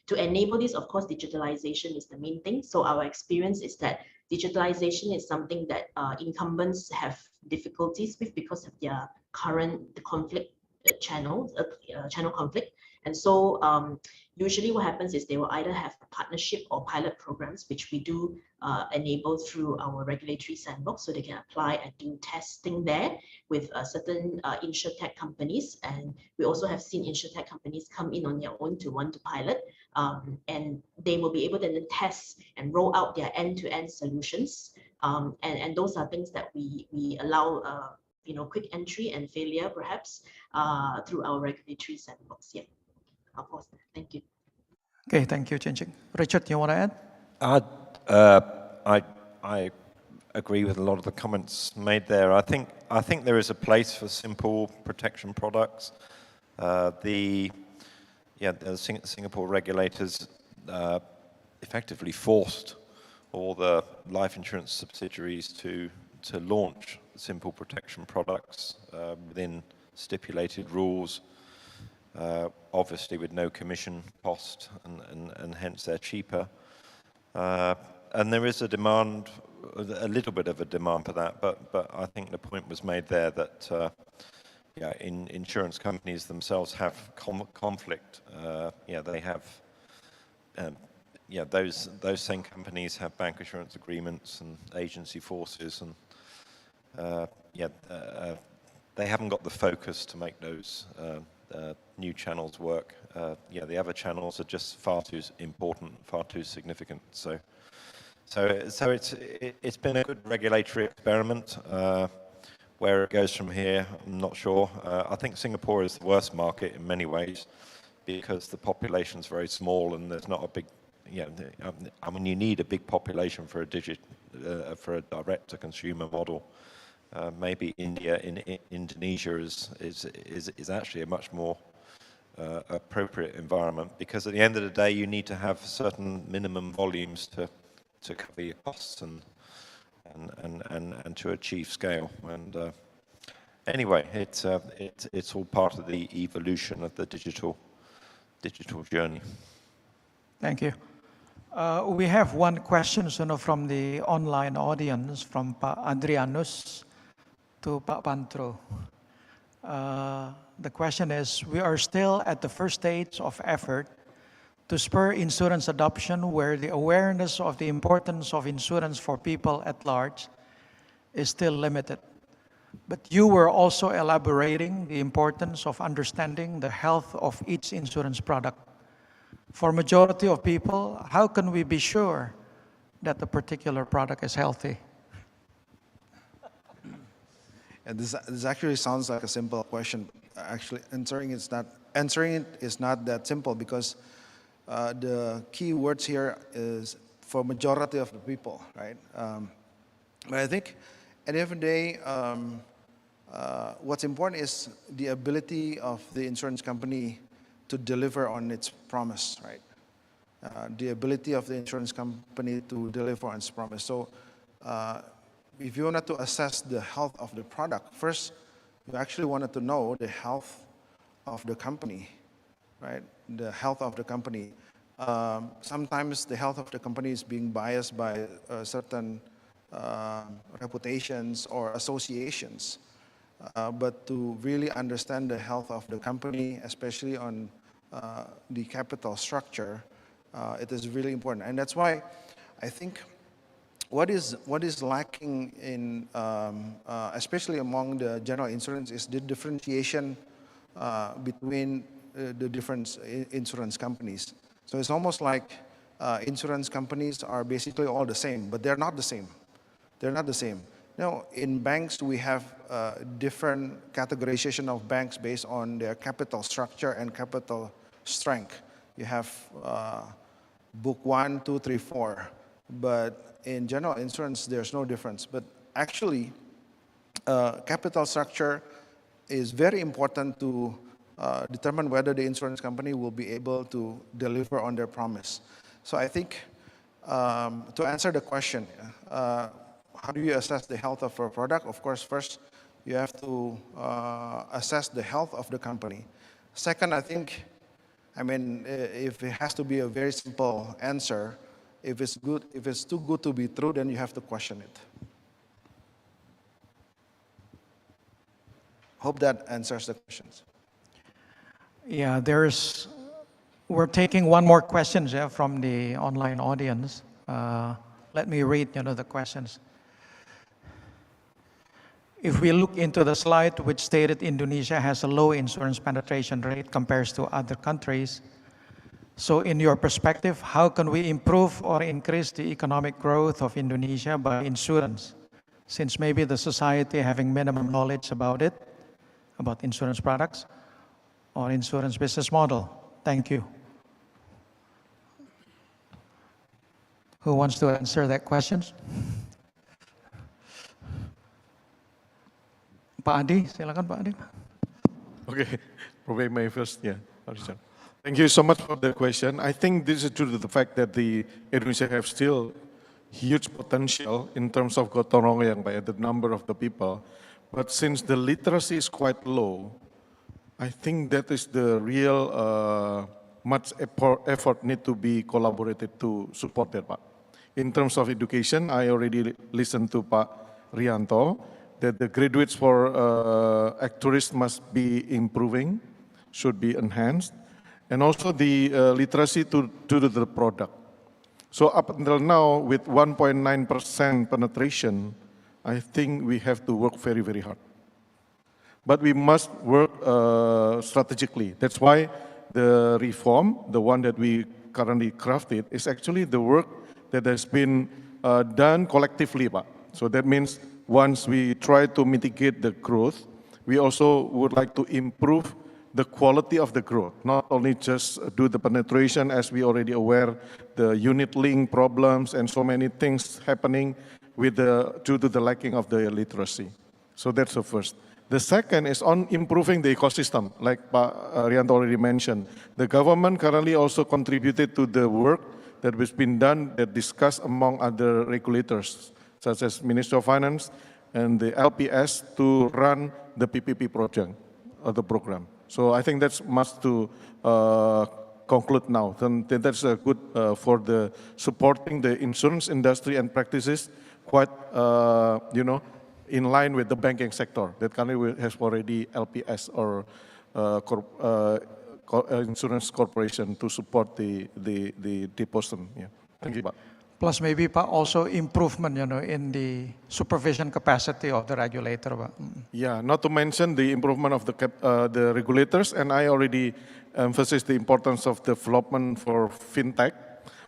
to enable this, of course, digitalization is the main thing. So our experience is that digitalization is something that incumbents have difficulties with because of their current conflict channel conflict. And so usually what happens is they will either have a partnership or pilot programs, which we do enable through our regulatory sandbox, so they can apply and do testing there with certain insurtech companies. And we also have seen insurtech companies come in on their own to want to pilot, and they will be able to then test and roll out their end-to-end solutions. And those are things that we allow quick entry and failure perhaps through our regulatory sandbox. Yeah, of course. Thank you. Okay, thank you, Chin Ching. Richard, you want to add? I agree with a lot of the comments made there. I think there is a place for simple protection products. The Singapore regulators effectively forced all the life insurance subsidiaries to launch simple protection products within stipulated rules, obviously with no commission cost, and hence they're cheaper. And there is a demand, a little bit of a demand for that, but I think the point was made there that insurance companies themselves have conflict. They have, those same companies have bank assurance agreements and agency forces, and they haven't got the focus to make those new channels work. Yeah, the other channels are just far too important, far too significant. So it's been a good regulatory experiment. Where it goes from here, I'm not sure. I think Singapore is the worst market in many ways because the population is very small and there's not a big, I mean, you need a big population for a direct-to-consumer model. Maybe Indonesia is actually a much more appropriate environment because at the end of the day, you need to have certain minimum volumes to cover your costs and to achieve scale. And anyway, it's all part of the evolution of the digital journey. Thank you. We have one question from the online audience from Pak Adrianus to Pak Pantro. The question is, we are still at the first stage of effort to spur insurance adoption where the awareness of the importance of insurance for people at large is still limited. But you were also elaborating the importance of understanding the health of each insurance product. For majority of people, how can we be sure that the particular product is healthy? And this actually sounds like a simple question. Actually, answering it is not that simple because the key words here is for majority of the people, right? But I think at the end of the day, what's important is the ability of the insurance company to deliver on its promise, right? The ability of the insurance company to deliver on its promise. So if you wanted to assess the health of the product, first, you actually wanted to know the health of the company, right? The health of the company. Sometimes the health of the company is being biased by certain reputations or associations. But to really understand the health of the company, especially on the capital structure, it is really important. And that's why I think what is lacking in, especially among the general insurance, is the differentiation between the different insurance companies. So it's almost like insurance companies are basically all the same, but they're not the same. They're not the same. Now, in banks, we have different categorization of banks based on their capital structure and capital strength. You have book 1, 2, 3, 4. But in general insurance, there's no difference. But actually, capital structure is very important to determine whether the insurance company will be able to deliver on their promise. So I think to answer the question, how do you assess the health of a product? Of course, first, you have to assess the health of the company. Second, I think, if it has to be a very simple answer, if it's too good to be true, then you have to question it. Hope that answers the questions. Yeah, we're taking one more question from the online audience. Let me read the questions. If we look into the slide which stated Indonesia has a low insurance penetration rate compared to other countries, so in your perspective, how can we improve or increase the economic growth of Indonesia by insurance? Since maybe the society having minimum knowledge about it, about insurance products or insurance business model. Thank you. Who wants to answer that question? Pak Adi, silakan Pak Adi. Okay, probably my first, Thank you so much for the question. I think this is due to the fact that the Indonesia have still huge potential in terms of gotong royong by the number of the people. But since the literacy is quite low, I think that is the real much effort need to be collaborated to support that part. In terms of education, I already listened to Pak Rianto that the graduates for actuaries must be improving, should be enhanced, and also the literacy to the product. So up until now, with 1.9% penetration, I think we have to work very, very hard. But we must work strategically. That's why the reform, the one that we currently crafted, is actually the work that has been done collectively, Pak. So that means once we try to mitigate the growth, we also would like to improve the quality of the growth, not only just do the penetration, as we already aware, the unit link problems and so many things happening with due to the lacking of the literacy. So that's the first. The second is on improving the ecosystem, like Pak Rianto already mentioned. The government currently also contributed to the work that has been done, that discussed among other regulators, such as Ministry of Finance and the LPS, to run the PPP project or the program. So I think that's must to conclude now. Then that's good for the supporting the insurance industry and practices quite, in line with the banking sector that currently has already LPS or insurance corporation to support the deposit. Yeah. Thank you, Pak. Plus maybe Pak, also improvement, in the supervision capacity of the regulator, Pak. Yeah, not to mention the improvement of the regulators, and I already emphasized the importance of development for fintech.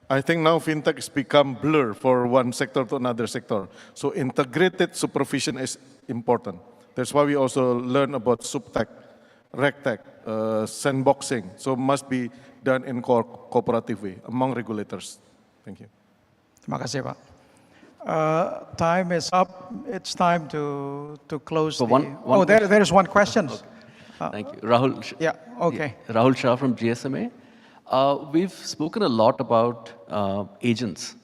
I think now fintech has become blur for one sector to another sector. So integrated supervision is important. That's why we also learn about subtech, regtech, sandboxing. So must be done in cooperative way among regulators. Thank you. Terima kasih, Pak. Time is up. It's time to close. So the, there's one question. Okay. Thank you. Rahul. Yeah, okay. Yeah, Rahul Shah from GSMA. We've spoken a lot about agents,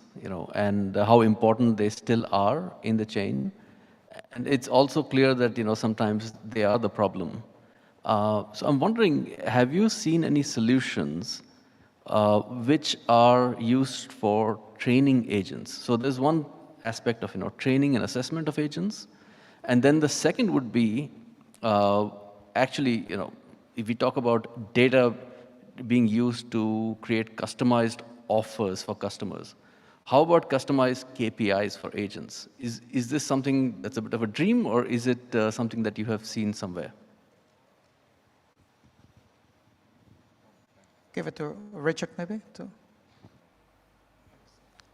and how important they still are in the chain. And it's also clear that, sometimes they are the problem. So I'm wondering, have you seen any solutions which are used for training agents? So there's one aspect of, training and assessment of agents. And then the second would be, actually, if we talk about data being used to create customized offers for customers, how about customized KPIs for agents? Is this something that's a bit of a dream, or is it something that you have seen somewhere? Give it to Richard, maybe,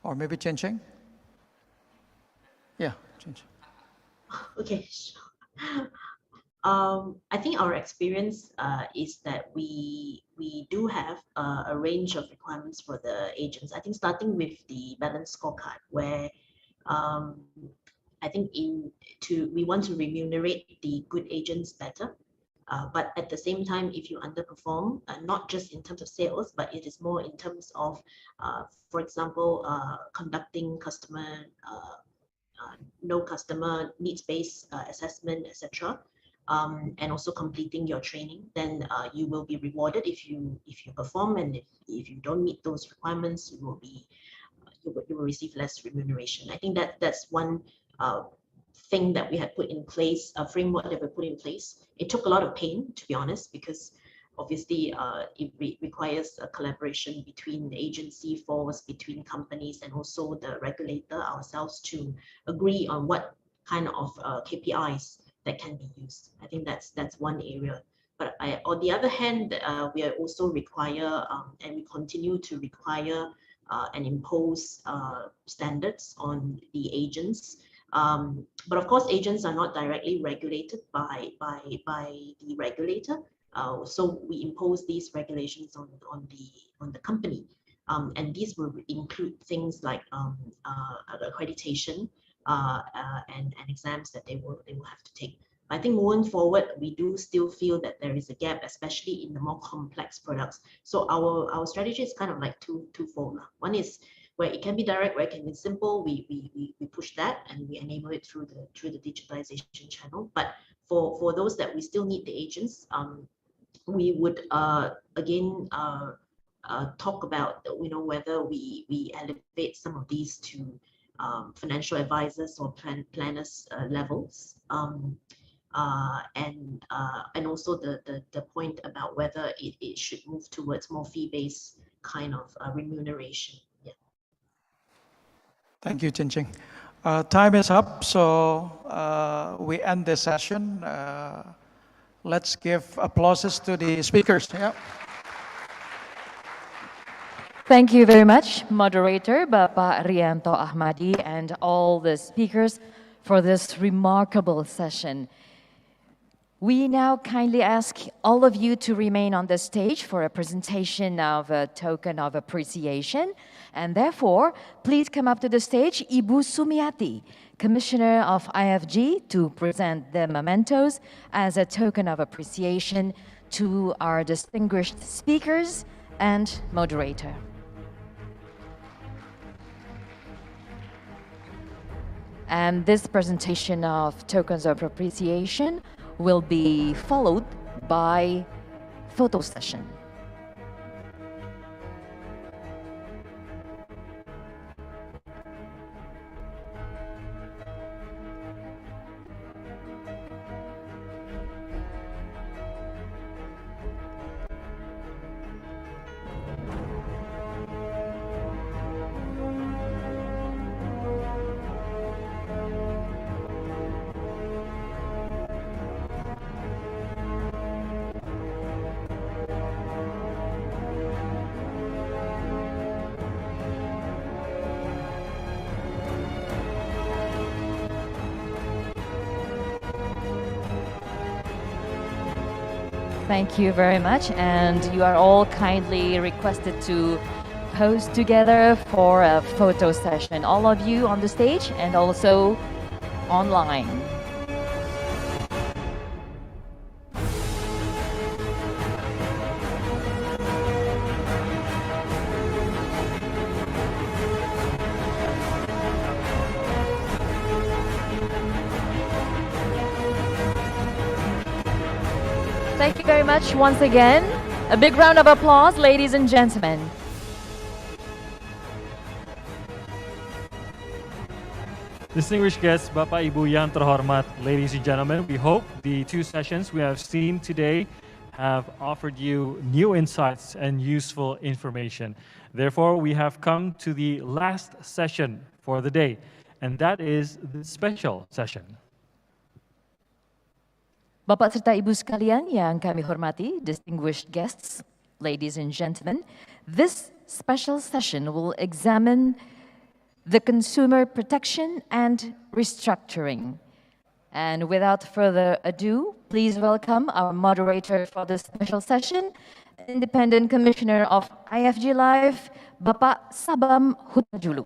or maybe Chen Cheng. Yeah, Chen Cheng. Okay, sure. I think our experience is that we do have a range of requirements for the agents. I think starting with the balance scorecard, where I think we want to remunerate the good agents better. But at the same time, if you underperform, not just in terms of sales, but it is more in terms of, for example, conducting no customer needs-based assessment, etc., and also completing your training, then you will be rewarded if you perform, and if you don't meet those requirements, you will receive less remuneration. I think that's one thing that we had put in place, a framework that we put in place. It took a lot of pain, to be honest, because obviously it requires a collaboration between the agency force, between companies, and also the regulator ourselves to agree on what kind of KPIs that can be used. I think that's one area. But on the other hand, we are also require, and we continue to require and impose standards on the agents. But of course, agents are not directly regulated by the regulator. So we impose these regulations on the company, and these will include things like accreditation and exams that they will have to take. I think moving forward, we do still feel that there is a gap, especially in the more complex products. So our strategy is kind of like twofold. One is where it can be direct, where it can be simple. We push that and we enable it through the digitalization channel. But for those that we still need the agents, we would again talk about whether we elevate some of these to financial advisors or planners levels, and also the point about whether it should move towards more fee-based kind of remuneration. Yeah. Thank you, Chen Cheng. Time is up, so we end this session. Let's give applauses to the speakers. Yeah. Thank you very much, moderator Bapak Rianto Ahmadi and all the speakers for this remarkable session. We now kindly ask all of you to remain on the stage for a presentation of a token of appreciation. And therefore, please come up to the stage, Ibu Sumiati, Commissioner of IFG, to present the mementos as a token of appreciation to our distinguished speakers and moderator. And this presentation of tokens of appreciation will be followed by photo session. Thank you very much, and you are all kindly requested to pose together for a photo session. All of you on the stage and also online. Thank you very much once again. A big round of applause, ladies and gentlemen. Distinguished guests, Bapak Ibu yang terhormat, ladies and gentlemen, we hope the two sessions we have seen today have offered you new insights and useful information. Therefore, we have come to the last session for the day, and that is the special session. Bapak serta Ibu sekalian yang kami hormati, distinguished guests, ladies and gentlemen, this special session will examine the consumer protection and restructuring. And without further ado, please welcome our moderator for this special session, Independent Commissioner of IFG Life, Bapak Sabam Hutajulu.